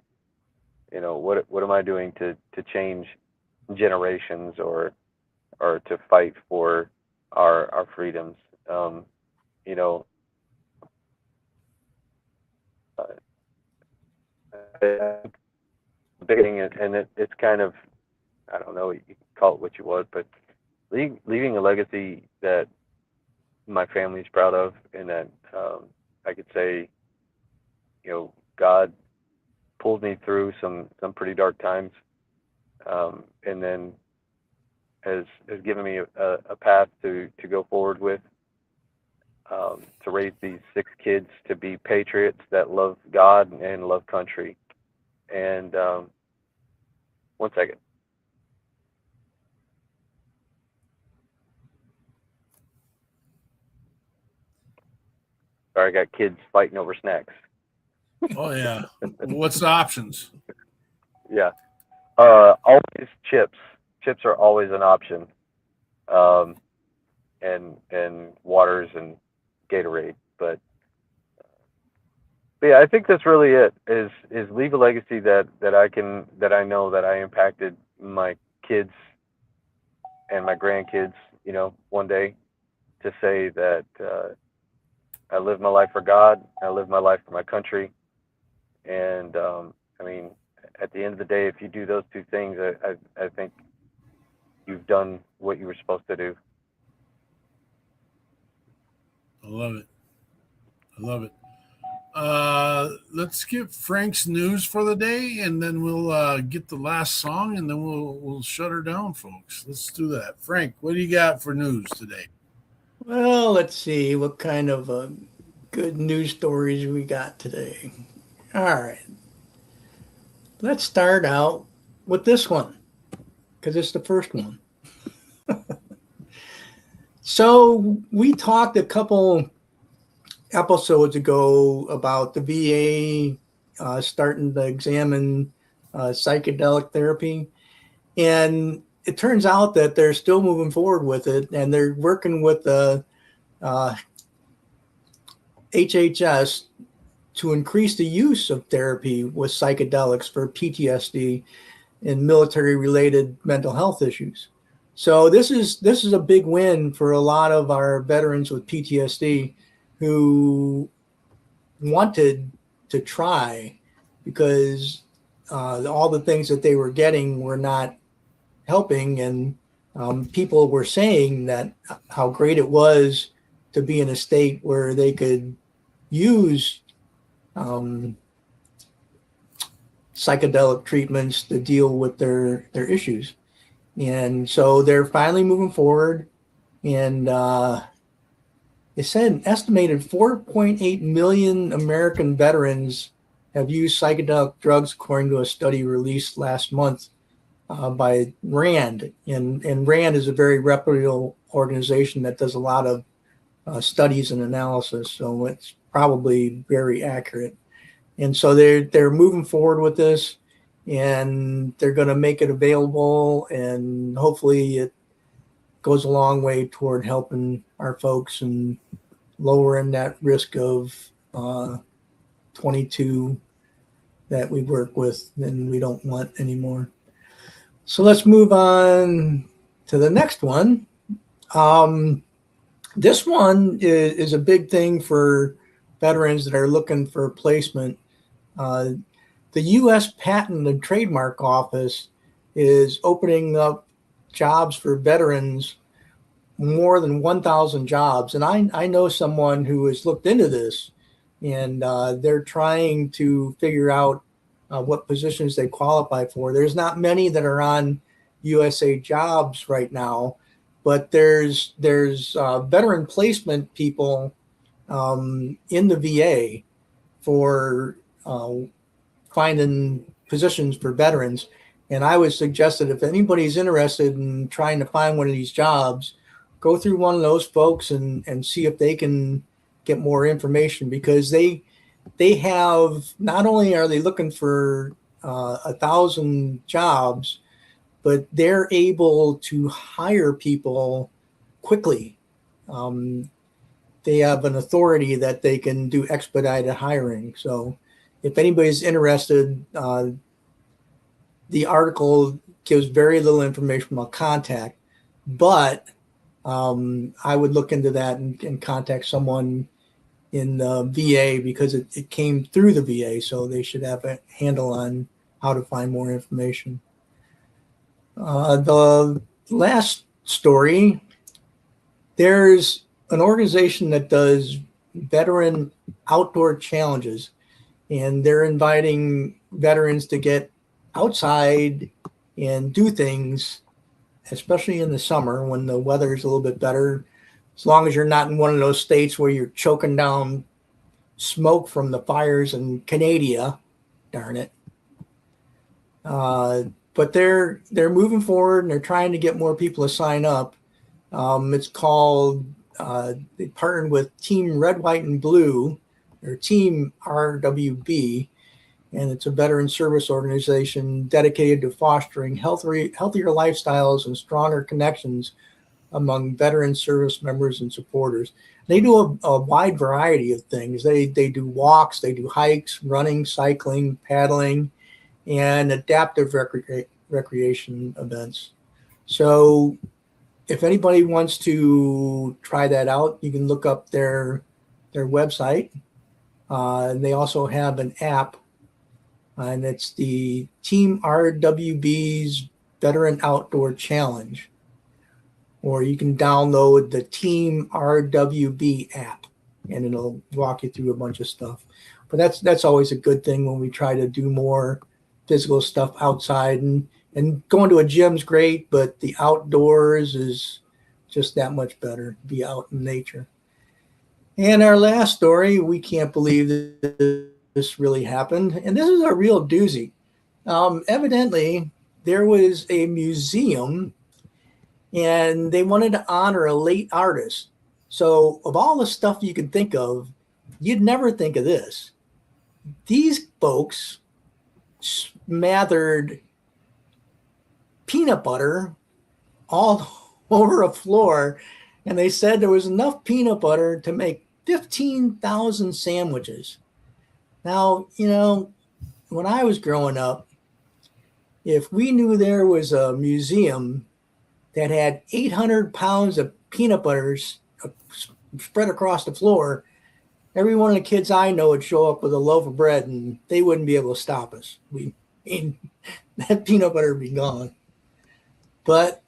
What am I doing to change generations or to fight for our freedoms? Beginning, and it's kind of, I don't know, you can call it what you want, but leaving a legacy that my family's proud of, and that I could say, God pulled me through some pretty dark times, and then has given me a path to go forward with, to raise these 6 kids to be patriots that love God and love country. And one second. Sorry, I got kids fighting over snacks. Oh yeah. What's the options? Yeah. Always chips. Chips are always an option. And waters and Gatorade. But yeah, I think that's really it, is leave a legacy that I know that I impacted my kids and my grandkids, one day, to say that I live my life for God, I live my life for my country. And at the end of the day, if you do those 2 things, I think you've done what you were supposed to do. I love it. Let's get Frank's news for the day, and then we'll get the last song, and then we'll shut her down, folks. Let's do that. Frank, what do you got for news today? Well, let's see what kind of good news stories we got today. All right. Let's start out with this one, because it's the first one. So we talked a couple episodes ago about the VA starting to examine psychedelic therapy. And it turns out that they're still moving forward with it, and they're working with the HHS to increase the use of therapy with psychedelics for PTSD and military-related mental health issues. So this is a big win for a lot of our veterans with PTSD who wanted to try, because all the things that they were getting were not helping, and people were saying that how great it was to be in a state where they could use psychedelic treatments to deal with their issues. And so they're finally moving forward, and it said an estimated 4.8 million American veterans have used psychedelic drugs, according to a study released last month by RAND. And RAND is a very reputable organization that does a lot of studies and analysis, so it's probably very accurate. And so they're moving forward with this, and they're going to make it available, and hopefully it goes a long way toward helping our folks and lowering that risk of 22 that we work with and we don't want anymore. So let's move on to the next one. This one is a big thing for veterans that are looking for placement. The U.S. Patent and Trademark Office is opening up jobs for veterans, more than 1,000 jobs. And I know someone who has looked into this, and they're trying to figure out what positions they qualify for. There's not many that are on USA Jobs right now, but there's veteran placement people in the VA for finding positions for veterans. And I would suggest that if anybody's interested in trying to find one of these jobs, go through one of those folks and see if they can get more information, because they have, not only are they looking for 1,000 jobs, but they're able to hire people quickly. They have an authority that they can do expedited hiring. So if anybody's interested, the article gives very little information about contact, but I would look into that and contact someone in the VA, because it came through the VA, so they should have a handle on how to find more information. The last story, there's an organization that does veteran outdoor challenges, and they're inviting veterans to get outside and do things, especially in the summer when the weather is a little bit better, as long as you're not in one of those states where you're choking down smoke from the fires in Canada, darn it. But they're moving forward, and they're trying to get more people to sign up. It's called, they partnered with Team Red, White, and Blue, or Team RWB, and it's a veteran service organization dedicated to fostering healthier lifestyles and stronger connections among veteran service members and supporters. They do a wide variety of things. They do walks, they do hikes, running, cycling, paddling, and adaptive recreation events. So if anybody wants to try that out, you can look up their website. And they also have an app, and it's the Team RWB's Veteran Outdoor Challenge. Or you can download the Team RWB app, and it'll walk you through a bunch of stuff. But that's always a good thing when we try to do more physical stuff outside. And going to a gym's great, but the outdoors is just that much better, be out in nature. And our last story, we can't believe that this really happened. And this is a real doozy. Evidently, there was a museum, and they wanted to honor a late artist. So of all the stuff you could think of, you'd never think of this. These folks smothered peanut butter all over a floor, and they said there was enough peanut butter to make 15,000 sandwiches. Now, when I was growing up, if we knew there was a museum that had 800 pounds of peanut butter spread across the floor, every one of the kids I know would show up with a loaf of bread, and they wouldn't be able to stop us. That peanut butter would be gone. But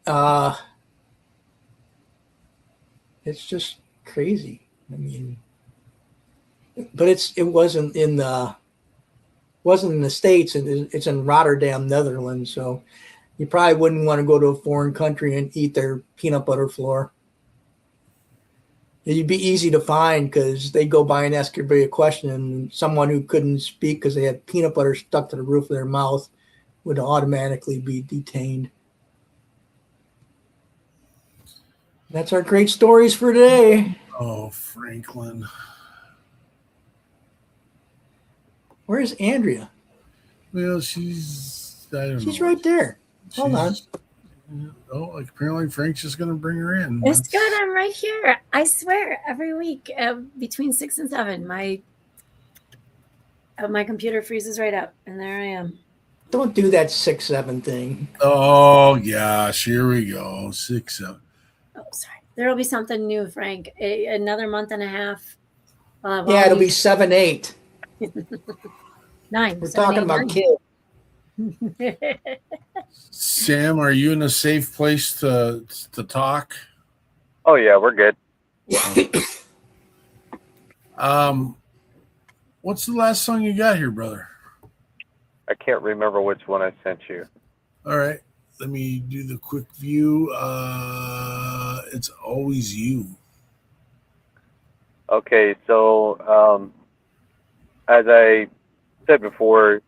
it's just crazy. I mean, but it wasn't in the States. It's in Rotterdam, Netherlands. So you probably wouldn't want to go to a foreign country and eat their peanut butter floor. It'd be easy to find, because they go by and ask everybody a question, and someone who couldn't speak because they had peanut butter stuck to the roof of their mouth would automatically be detained. That's our great stories for today. Oh, Franklin. Where's Andrea? Well, she's right there. Hold on. Oh, like apparently Frank's just going to bring her in. It's good. I'm right here. I swear, every week between 6 and 7, my computer freezes right up, and there I am. Don't do that 6-7 thing. Oh, gosh. Here we go. 6-7. Oh, sorry. There will be something new, Frank. Another month and a half. Yeah, it'll be 7-8. 9. We're talking about kids. Sam, are you in a safe place to talk? Oh yeah, we're good. What's the last song you got here, brother? I can't remember which one I sent you. All right, let me do the quick view. It's Always You? Okay, so as I said before,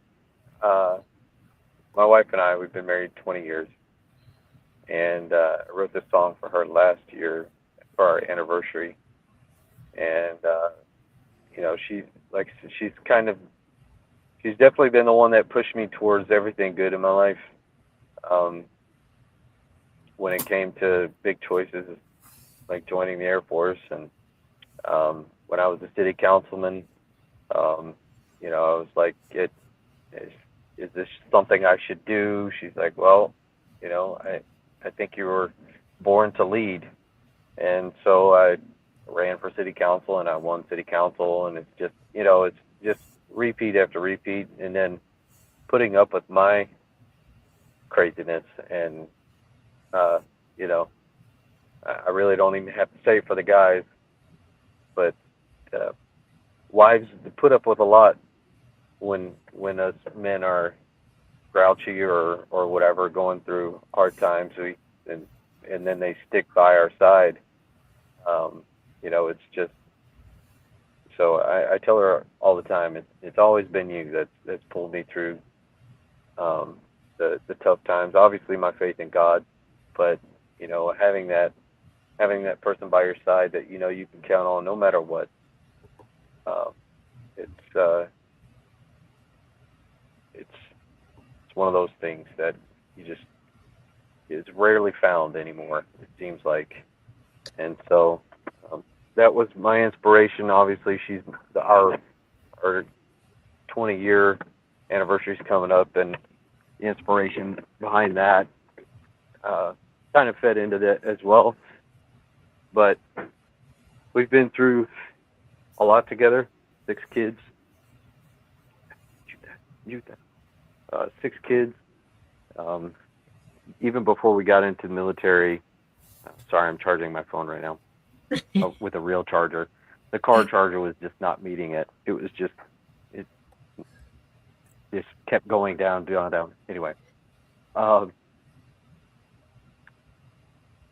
my wife and I, we've been married 20 years, and I wrote this song for her last year for our anniversary, and you know, she's definitely been the one that pushed me towards everything good in my life. When it came to big choices like joining the Air Force, and when I was a city councilman, you know, I was like, is this something I should do? She's like, well, you know, I think you were born to lead. And so I ran for city council, and I won city council, and it's just, you know, it's just repeat after repeat, and then putting up with my craziness. And you know, I really don't even have to say for the guys, but wives put up with a lot when us men are grouchy or whatever, going through hard times. And then they stick by our side. You know, it's just, so I tell her all the time, it's always been you that's pulled me through the tough times. Obviously my faith in God, but you know, having that person by your side that, you know, you can count on no matter what. It's one of those things that you just is rarely found anymore, it seems like. And so that was my inspiration. Obviously, she's our 20-year anniversary is coming up, and the inspiration behind that kind of fed into that as well. But we've been through a lot together. 6 kids. 6 kids. Even before we got into the military, sorry, I'm charging my phone right now with a real charger. The car charger was just not meeting it. It was just, it just kept going down. Anyway.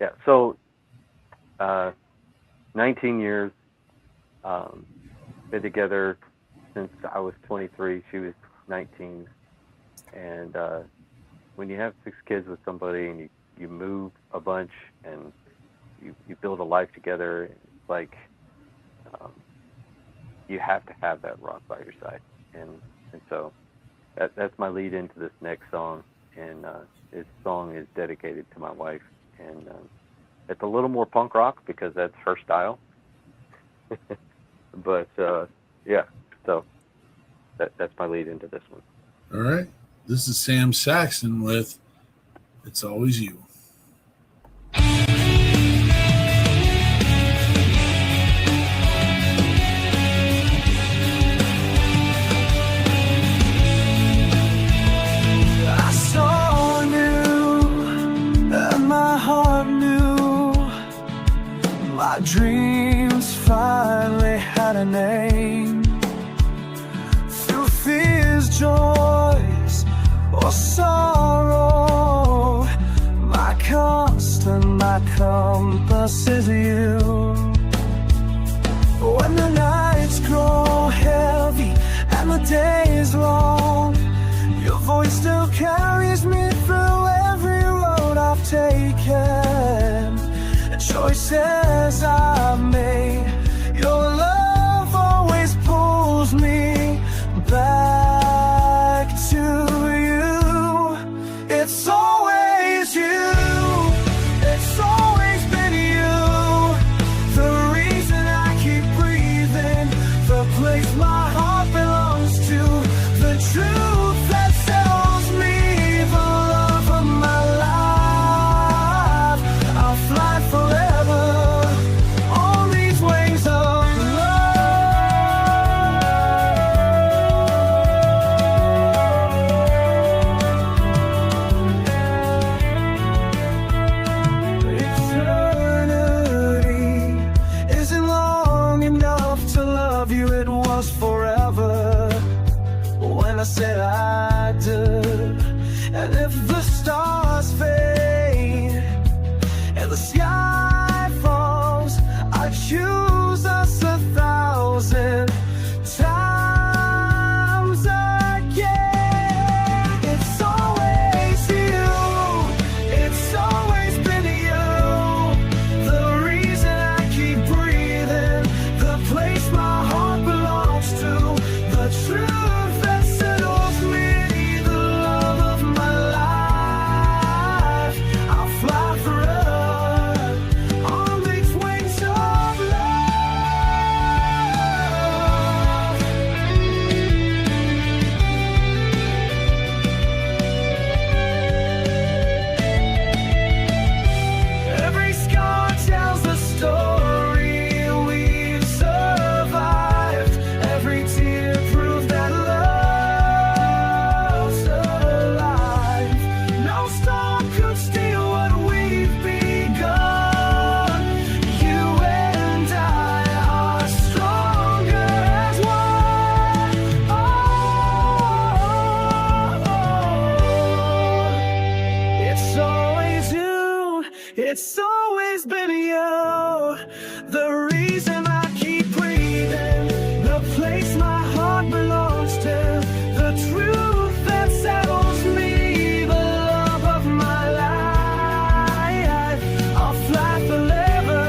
Yeah, so 19 years, been together since I was 23, she was 19, and when you have 6 kids with somebody and you move a bunch and you build a life together, it's like you have to have that rock by your side, and so that's my lead into this next song, and this song is dedicated to my wife. And it's a little more punk rock because that's her style. But yeah, so that's my lead into this one. All right. This is Sam Saxton with It's Always You. I saw you, and my heart knew my dreams finally had a name. Through fears, joys, or sorrow, my constant, my compass is you. When the nights grow heavy and the days long, your voice still carries me through every road I've taken, and choices I've made. Your love always pulls me back to you. It's always you. It's always been you. The reason I keep breathing, the place my heart belongs to, the truth that sells me, the love of my life. I'll fly forever on these wings of eternity isn't long enough to love you. It was forever when I said I do. And if the stars fade and the sky choose us 1,000 times again. It's always you. It's always been you. The reason I keep breathing. The place my heart belongs to. The truth that settles me. The love of my life. I'll fly forever on these wings of every scar tells a story we've survived. Every tear proves that love's alive. No storm could steal what we've begun. You and I are stronger as one. It's always you. It's always been you. The reason I keep breathing. The place my heart belongs to. The truth that settles me. The love of my life. I'll fly forever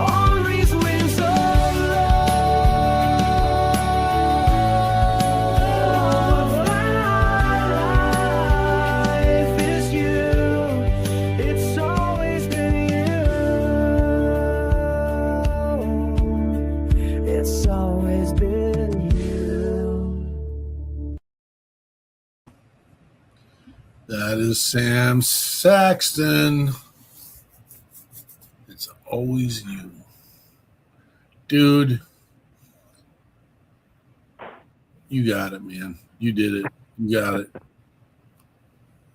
on these wings of love. Life is you. It's always been you. It's always been you. That is Sam Saxton. It's always you. Dude, you got it, man. You did it. You got it.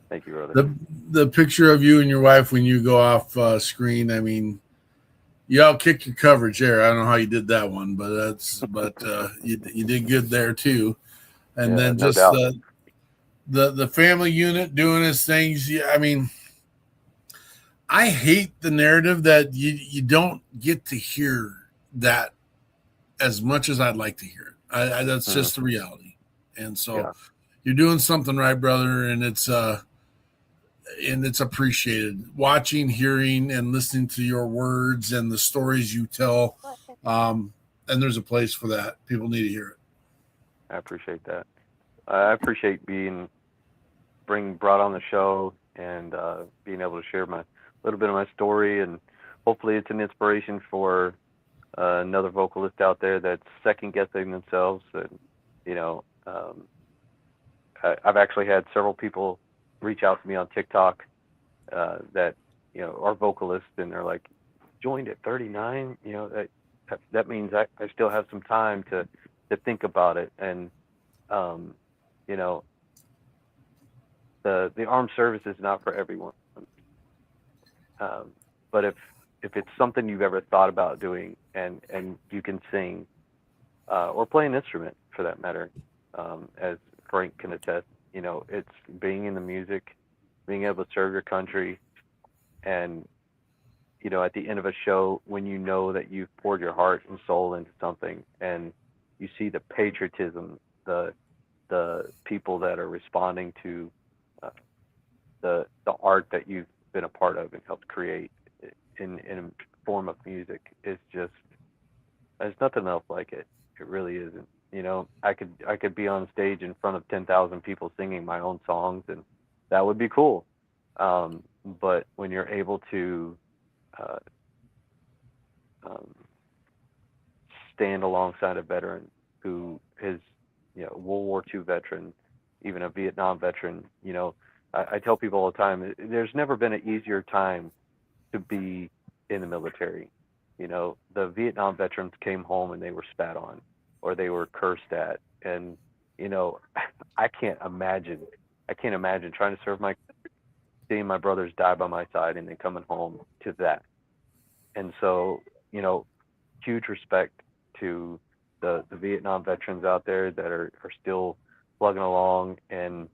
Thank you, brother. The picture of you and your wife when you go off screen, I mean, you all kicked your coverage there. I don't know how you did that one, but you did good there too. And Yeah, then no just doubt. the family unit doing its things. Yeah, I mean, I hate the narrative that you don't get to hear that as much as I'd like to hear it. That's just the reality. And so Yeah. you're doing something right, brother, and it's appreciated. Watching, hearing, and listening to your words and the stories you tell. And there's a place for that. People need to hear it. I appreciate that. I appreciate being brought on the show and being able to share my little bit of my story, and hopefully it's an inspiration for another vocalist out there that's second guessing themselves. And I've actually had several people reach out to me on TikTok that are vocalists, and they're like, joined at 39. That means I still have some time to think about it. And the armed service is not for everyone. But if it's something you've ever thought about doing, and you can sing or play an instrument for that matter, as Frank can attest, it's being in the music, being able to serve your country, and at the end of a show, when you know that you've poured your heart and soul into something, and you see the patriotism, the people that are responding to the art that you've been a part of and helped create in a form of music, is just, there's nothing else like it. It really isn't. I could be on stage in front of 10,000 people singing my own songs, and that would be cool. But when you're able to stand alongside a veteran who is, World War II veteran, even a Vietnam veteran, I tell people all the time, there's never been an easier time to be in the military. The Vietnam veterans came home and they were spat on, or they were cursed at. And, I can't imagine trying to serve seeing my brothers die by my side and then coming home to that. And so, huge respect to the Vietnam veterans out there that are still plugging along and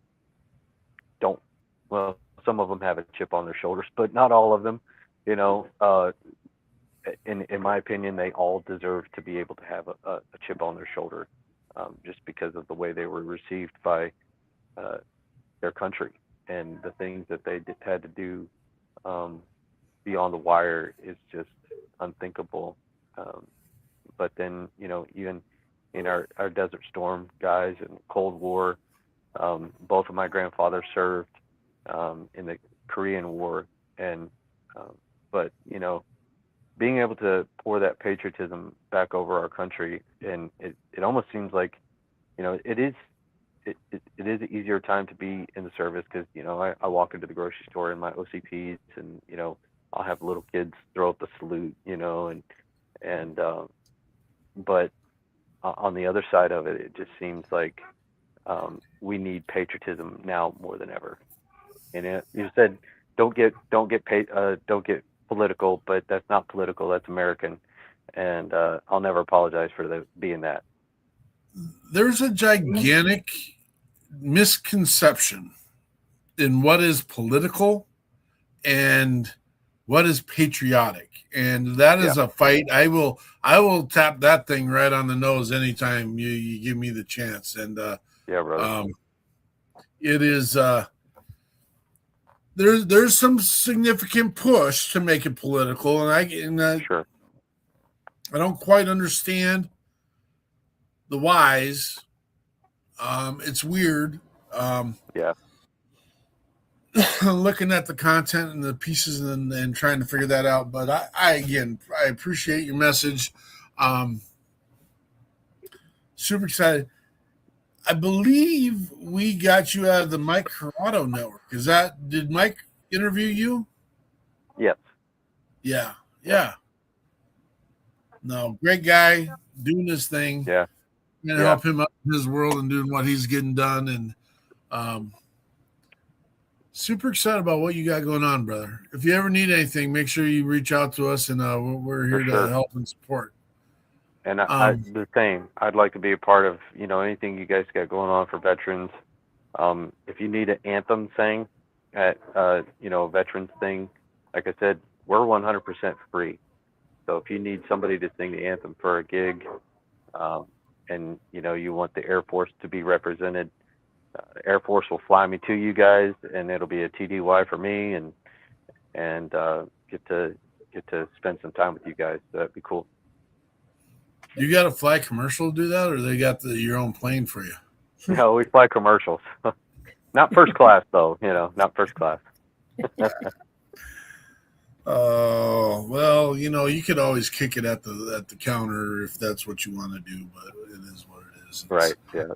some of them have a chip on their shoulders, but not all of them, in my opinion, they all deserve to be able to have a chip on their shoulder, just because of the way they were received by their country, and the things that they had to do beyond the wire is just unthinkable. But then, even in our Desert Storm guys and Cold War, both of my grandfathers served in the Korean War, and but being able to pour that patriotism back over our country, and it almost seems like it is an easier time to be in the service, because I walk into the grocery store in my OCPs, and I'll have little kids throw up the salute, and but on the other side of it, it just seems like we need patriotism now more than ever. And you said don't get political, but that's not political. That's American, and I'll never apologize for being that. There's a gigantic misconception in what is political and what is patriotic, and that is a fight. I will tap that thing right on the nose anytime you give me the chance. And brother. It is there's some significant push to make it political, and sure. I don't quite understand the whys. It's weird. Looking at the content and the pieces and trying to figure that out. But I appreciate your message. Super excited. I believe we got you out of the Mike Corrado network. Did Mike interview you? Yes. Yeah. No, great guy doing his thing. Yeah. Gonna help him up in his world and doing what he's getting done. And super excited about what you got going on, brother. If you ever need anything, make sure you reach out to us, and we're here to help and support. And the same. I'd like to be a part of anything you guys got going on for veterans. If you need an anthem sang at a veterans thing, like I said, we're 100% free. So if you need somebody to sing the anthem for a gig, and you want the Air Force to be represented, the Air Force will fly me to you guys, and it'll be a TDY for me, and get to spend some time with you guys. So that'd be cool. You got to fly commercial to do that, or they got your own plane for you? No, we fly commercials. Not first class, though. Not first class. Oh, well, you could always kick it at the counter if that's what you want to do, but it is what it is. Right. Yeah.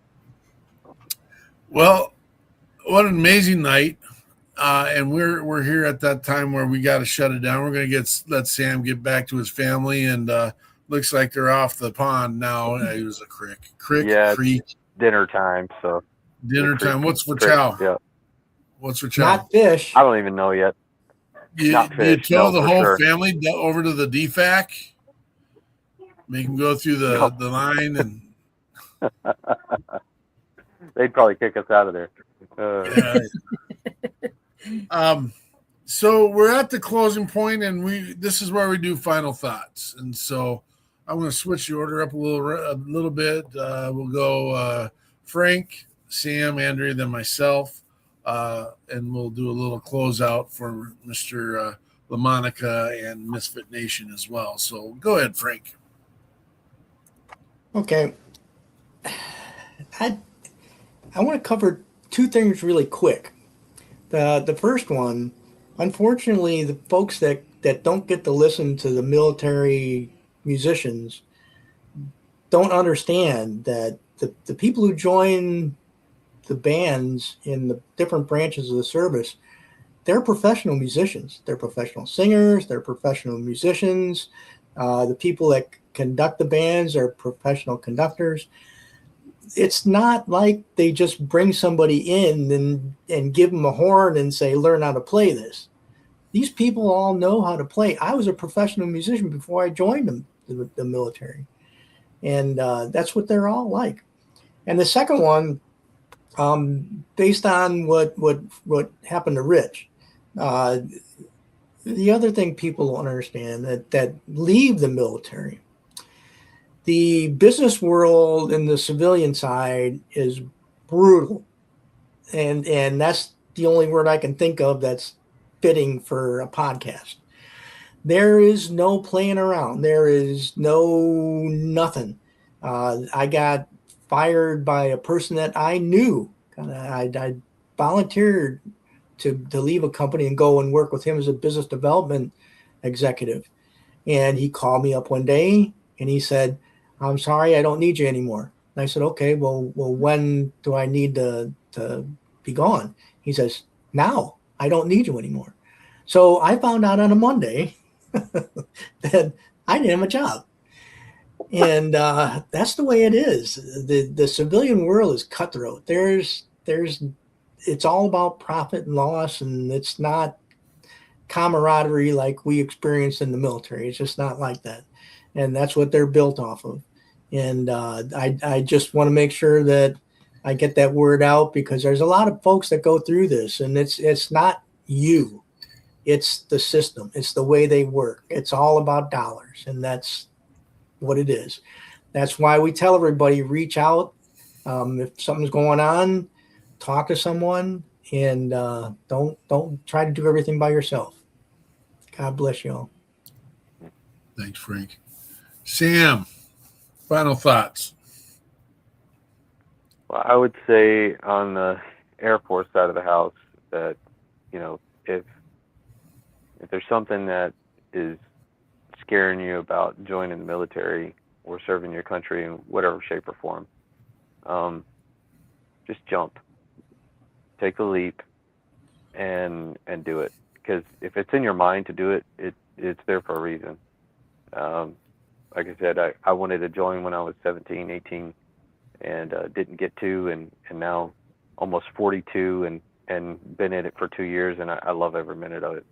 Well, what an amazing night. And we're here at that time where we got to shut it down. We're going to let Sam get back to his family, and looks like they're off the pond now. It was a creek. It's dinner time. So dinner time. What's for chow? Yeah. What's for chow? Not fish. I don't even know yet. Not fish. You tell the whole family over to the DFAC. Make them go through the line, and they'd probably kick us out of there. So we're at the closing point, and this is where we do final thoughts. And so I'm going to switch the order up a little bit. We'll go Frank, Sam, Andrea, then myself, and we'll do a little closeout for Mr. LaMonica and Misfit Nation as well. So go ahead, Frank. Okay. I want to cover two things really quick. The first one, unfortunately, the folks that don't get to listen to the military musicians don't understand that the people who join the bands in the different branches of the service, they're professional musicians. They're professional singers. They're professional musicians. The people that conduct the bands are professional conductors. It's not like they just bring somebody in and give them a horn and say, learn how to play this. These people all know how to play. I was a professional musician before I joined the military. And that's what they're all like. And the second one, based on what happened to Rich, the other thing people don't understand that leave the military, the business world and the civilian side is brutal. And that's the only word I can think of that's fitting for a podcast. There is no playing around. There is no nothing. I got fired by a person that I knew. I volunteered to leave a company and go and work with him as a business development executive. And he called me up one day and he said, "I'm sorry, I don't need you anymore." And I said, "Okay, well, when do I need to be gone?" He says, "Now, I don't need you anymore." So I found out on a Monday that I didn't have a job. And that's the way it is. The civilian world is cutthroat. It's all about profit and loss, and it's not camaraderie like we experienced in the military. It's just not like that. And that's what they're built off of. And I just want to make sure that I get that word out, because there's a lot of folks that go through this, and it's not you. It's the system. It's the way they work. It's all about dollars, and that's what it is. That's why we tell everybody, reach out. If something's going on, talk to someone, and don't try to do everything by yourself. God bless you all. Thanks, Frank. Sam, final thoughts. Well, I would say on the Air Force side of the house that, if there's something that is scaring you about joining the military or serving your country in whatever shape or form, just jump, take the leap, and do it. Because if it's in your mind to do it, it's there for a reason. Like I said, I wanted to join when I was 17, 18, and didn't get to, and now almost 42 and been in it for 2 years, and I love every minute of it.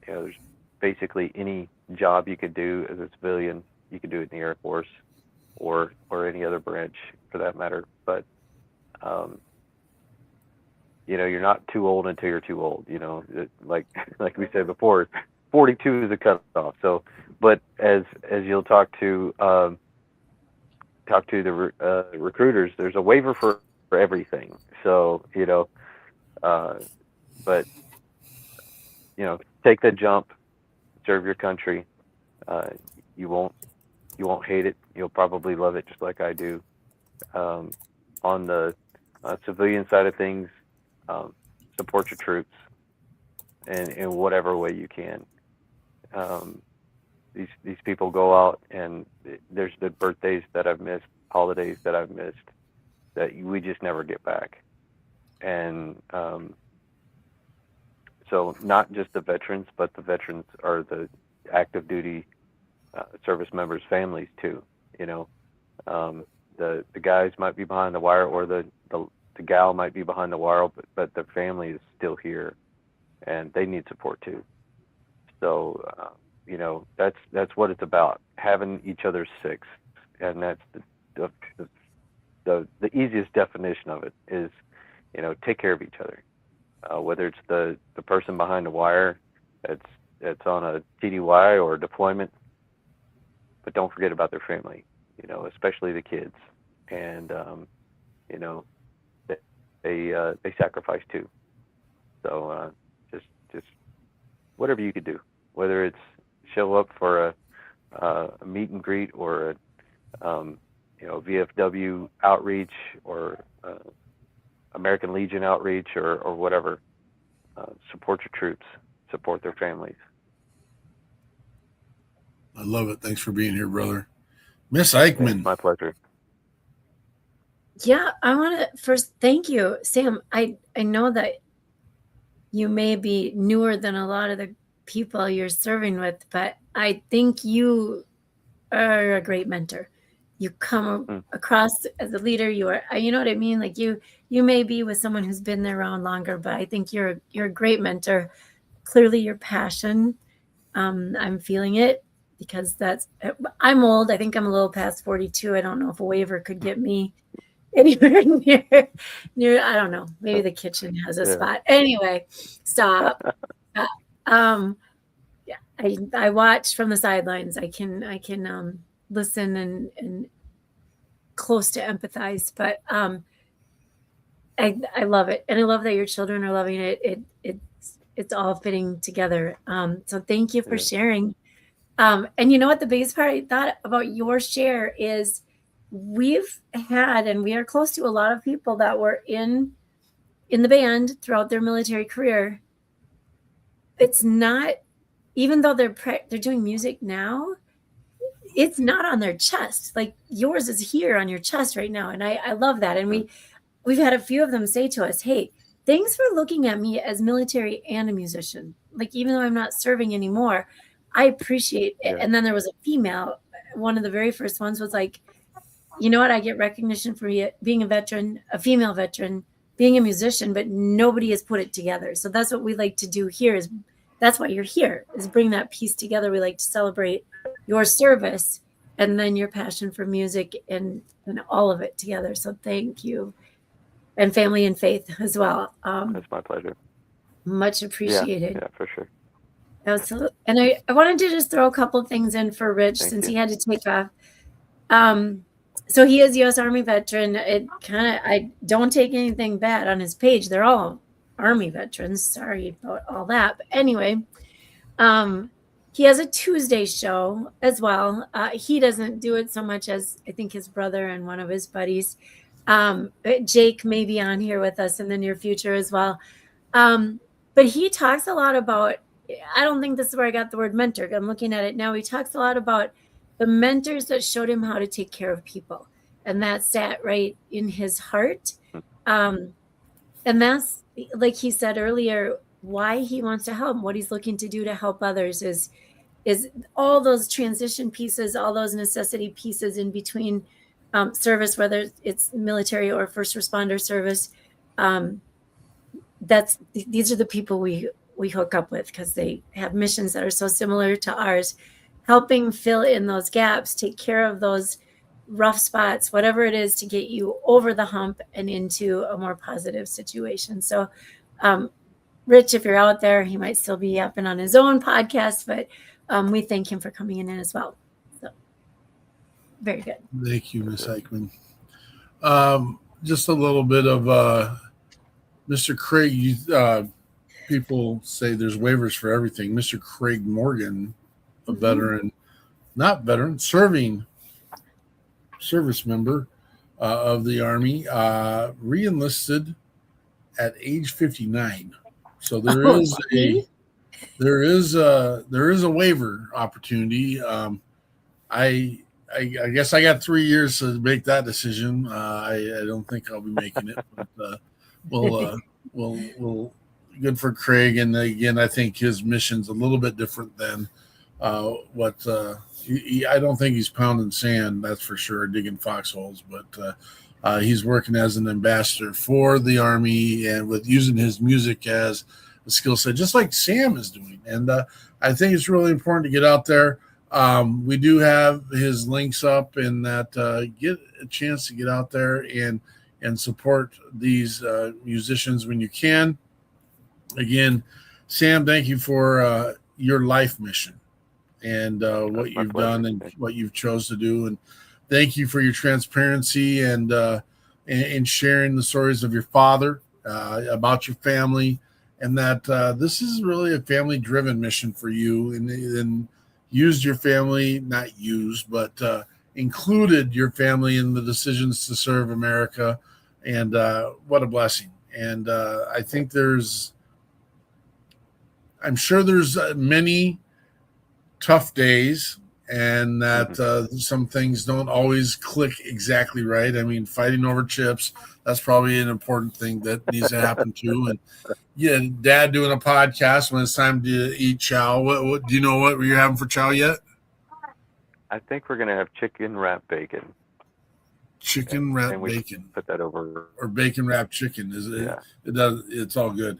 There's basically any job you could do as a civilian, you could do it in the Air Force or any other branch for that matter. But you're not too old until you're too old. Like we said before, 42 is a cutoff. So, but as you'll talk to the recruiters, there's a waiver for everything. So but take the jump, serve your country. You won't hate it. You'll probably love it just like I do. On the civilian side of things, support your troops in whatever way you can. These people go out, and there's the birthdays that I've missed, holidays that I've missed, that we just never get back. And so not just the veterans, but the veterans are the active duty service members' families too. The guys might be behind the wire, or the gal might be behind the wire, but their family is still here, and they need support too. So that's what it's about, having each other's six, and that's the easiest definition of it is, take care of each other. Whether it's the person behind the wire that's on a TDY or a deployment, but don't forget about their family, especially the kids. And, they sacrifice too. So just whatever you could do, whether it's show up for a meet and greet or VFW outreach or American Legion outreach or whatever. Support your troops, support their families. I love it. Thanks for being here, brother. Miss Eichmann. It's my pleasure. Yeah, I want to first thank you, Sam. I know that you may be newer than a lot of the people you're serving with, but I think you are a great mentor. You come across as a leader. You are, you know what I mean? Like you may be with someone who's been there around longer, but I think you're a great mentor. Clearly your passion. I'm feeling it because I'm old. I think I'm a little past 42. I don't know if a waiver could get me anywhere near, I don't know. Maybe the kitchen has a spot. Anyway, stop. Yeah, I watch from the sidelines. I can listen and close to empathize, but I love it, and I love that your children are loving it. It's all fitting together. So thank you for sharing. And you know what? The biggest part I thought about your share is we've had, and we are close to a lot of people that were in the band throughout their military career. It's not, even though they're doing music now, it's not on their chest. Like yours is here on your chest right now. And I love that. And we've had a few of them say to us, hey, thanks for looking at me as military and a musician. Like, even though I'm not serving anymore, I appreciate it. And then there was a female, one of the very first ones was like, you know what? I get recognition for being a veteran, a female veteran, being a musician, but nobody has put it together. So that's what we like to do here is that's why you're here, is bring that piece together. We like to celebrate your service and then your passion for music and all of it together. So thank you. And family and faith as well. That's my pleasure. Much appreciated. Yeah, for sure. Absolutely. And I wanted to just throw a couple things in for Rich since he had to take off. So he is U.S. Army veteran. I don't take anything bad on his page. They're all Army veterans. Sorry about all that. But anyway, he has a Tuesday show as well. He doesn't do it so much as I think his brother and one of his buddies. Jake may be on here with us in the near future as well. But he talks a lot about, I don't think this is where I got the word mentor. I'm looking at it now. He talks a lot about the mentors that showed him how to take care of people. And that sat right in his heart. And that's, like he said earlier, why he wants to help, what he's looking to do to help others is all those transition pieces, all those necessity pieces in between service, whether it's military or first responder service. These are the people we hook up with because they have missions that are so similar to ours, helping fill in those gaps, take care of those rough spots, whatever it is to get you over the hump and into a more positive situation. So, Rich, if you're out there, he might still be up and on his own podcast, but we thank him for coming in as well. So, very good. Thank you, Ms. Eichmann. Just a little bit of Mr. Craig. People say there's waivers for everything. Mr. Craig Morgan, a veteran, not veteran, service member of the Army, re-enlisted at age 59. So there is a waiver opportunity. I guess I got 3 years to make that decision. I don't think I'll be making it, but we'll good for Craig. And again, I think his mission's a little bit different than what I don't think he's pounding sand, that's for sure, digging foxholes, but he's working as an ambassador for the Army and with using his music as a skill set, just like Sam is doing. And I think it's really important to get out there. We do have his links up in that get a chance to get out there and support these musicians when you can. Again, Sam, thank you for your life mission and what you've done and what you've chose to do. And thank you for your transparency and sharing the stories of your father, about your family, and that this is really a family-driven mission for you, and used your family, not used, but included your family in the decisions to serve America. And what a blessing. And I think I'm sure there's many tough days, and that some things don't always click exactly right. I mean, fighting over chips, that's probably an important thing that needs to happen too. And yeah, Dad doing a podcast when it's time to eat chow. What do you know what you're having for chow yet? I think we're gonna have chicken wrapped bacon. Chicken wrapped bacon. Put that over. Or bacon wrapped chicken. Is it? Yeah. It does. It's all good.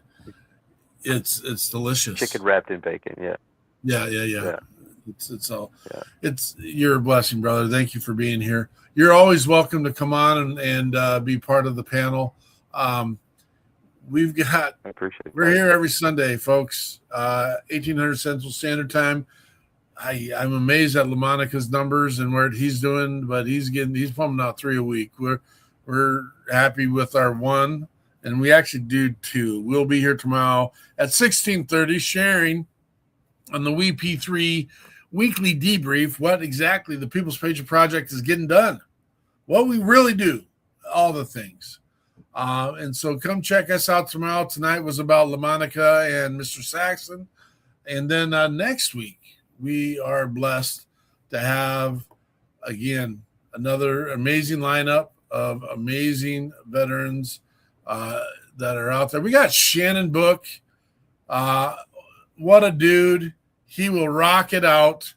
It's delicious. Chicken wrapped in bacon. Yeah. Yeah. It's all. Yeah. You're a blessing, brother. Thank you for being here. You're always welcome to come on and be part of the panel. We've got. I appreciate it. We're here every Sunday, folks. 1800 Central Standard Time. I'm amazed at LaMonica's numbers and what he's doing, but he's pumping out 3 a week. We're happy with our 1, and we actually do 2. We'll be here tomorrow at 16:30 sharing on the WeP3 weekly debrief what exactly the People's Patriot Project is getting done, what we really do, all the things. And so come check us out tomorrow. Tonight was about LaMonica and Mr. Saxton. And then next week, we are blessed to have, again, another amazing lineup of amazing veterans that are out there. We got Shannon Book. What a dude. He will rock it out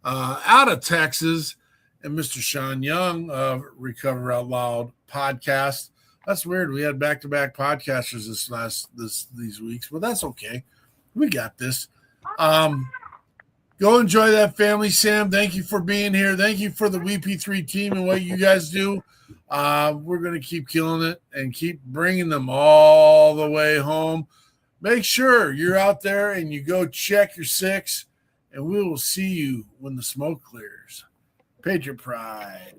of Texas. And Mr. Sean Young of Recover Out Loud podcast. That's weird. We had back-to-back podcasters these weeks, but that's okay. We got this. Go enjoy that family, Sam. Thank you for being here. Thank you for the WeP3 team and what you guys do. We're going to keep killing it and keep bringing them all the way home. Make sure you're out there and you go check your 6, and we will see you when the smoke clears. Patriot Pride.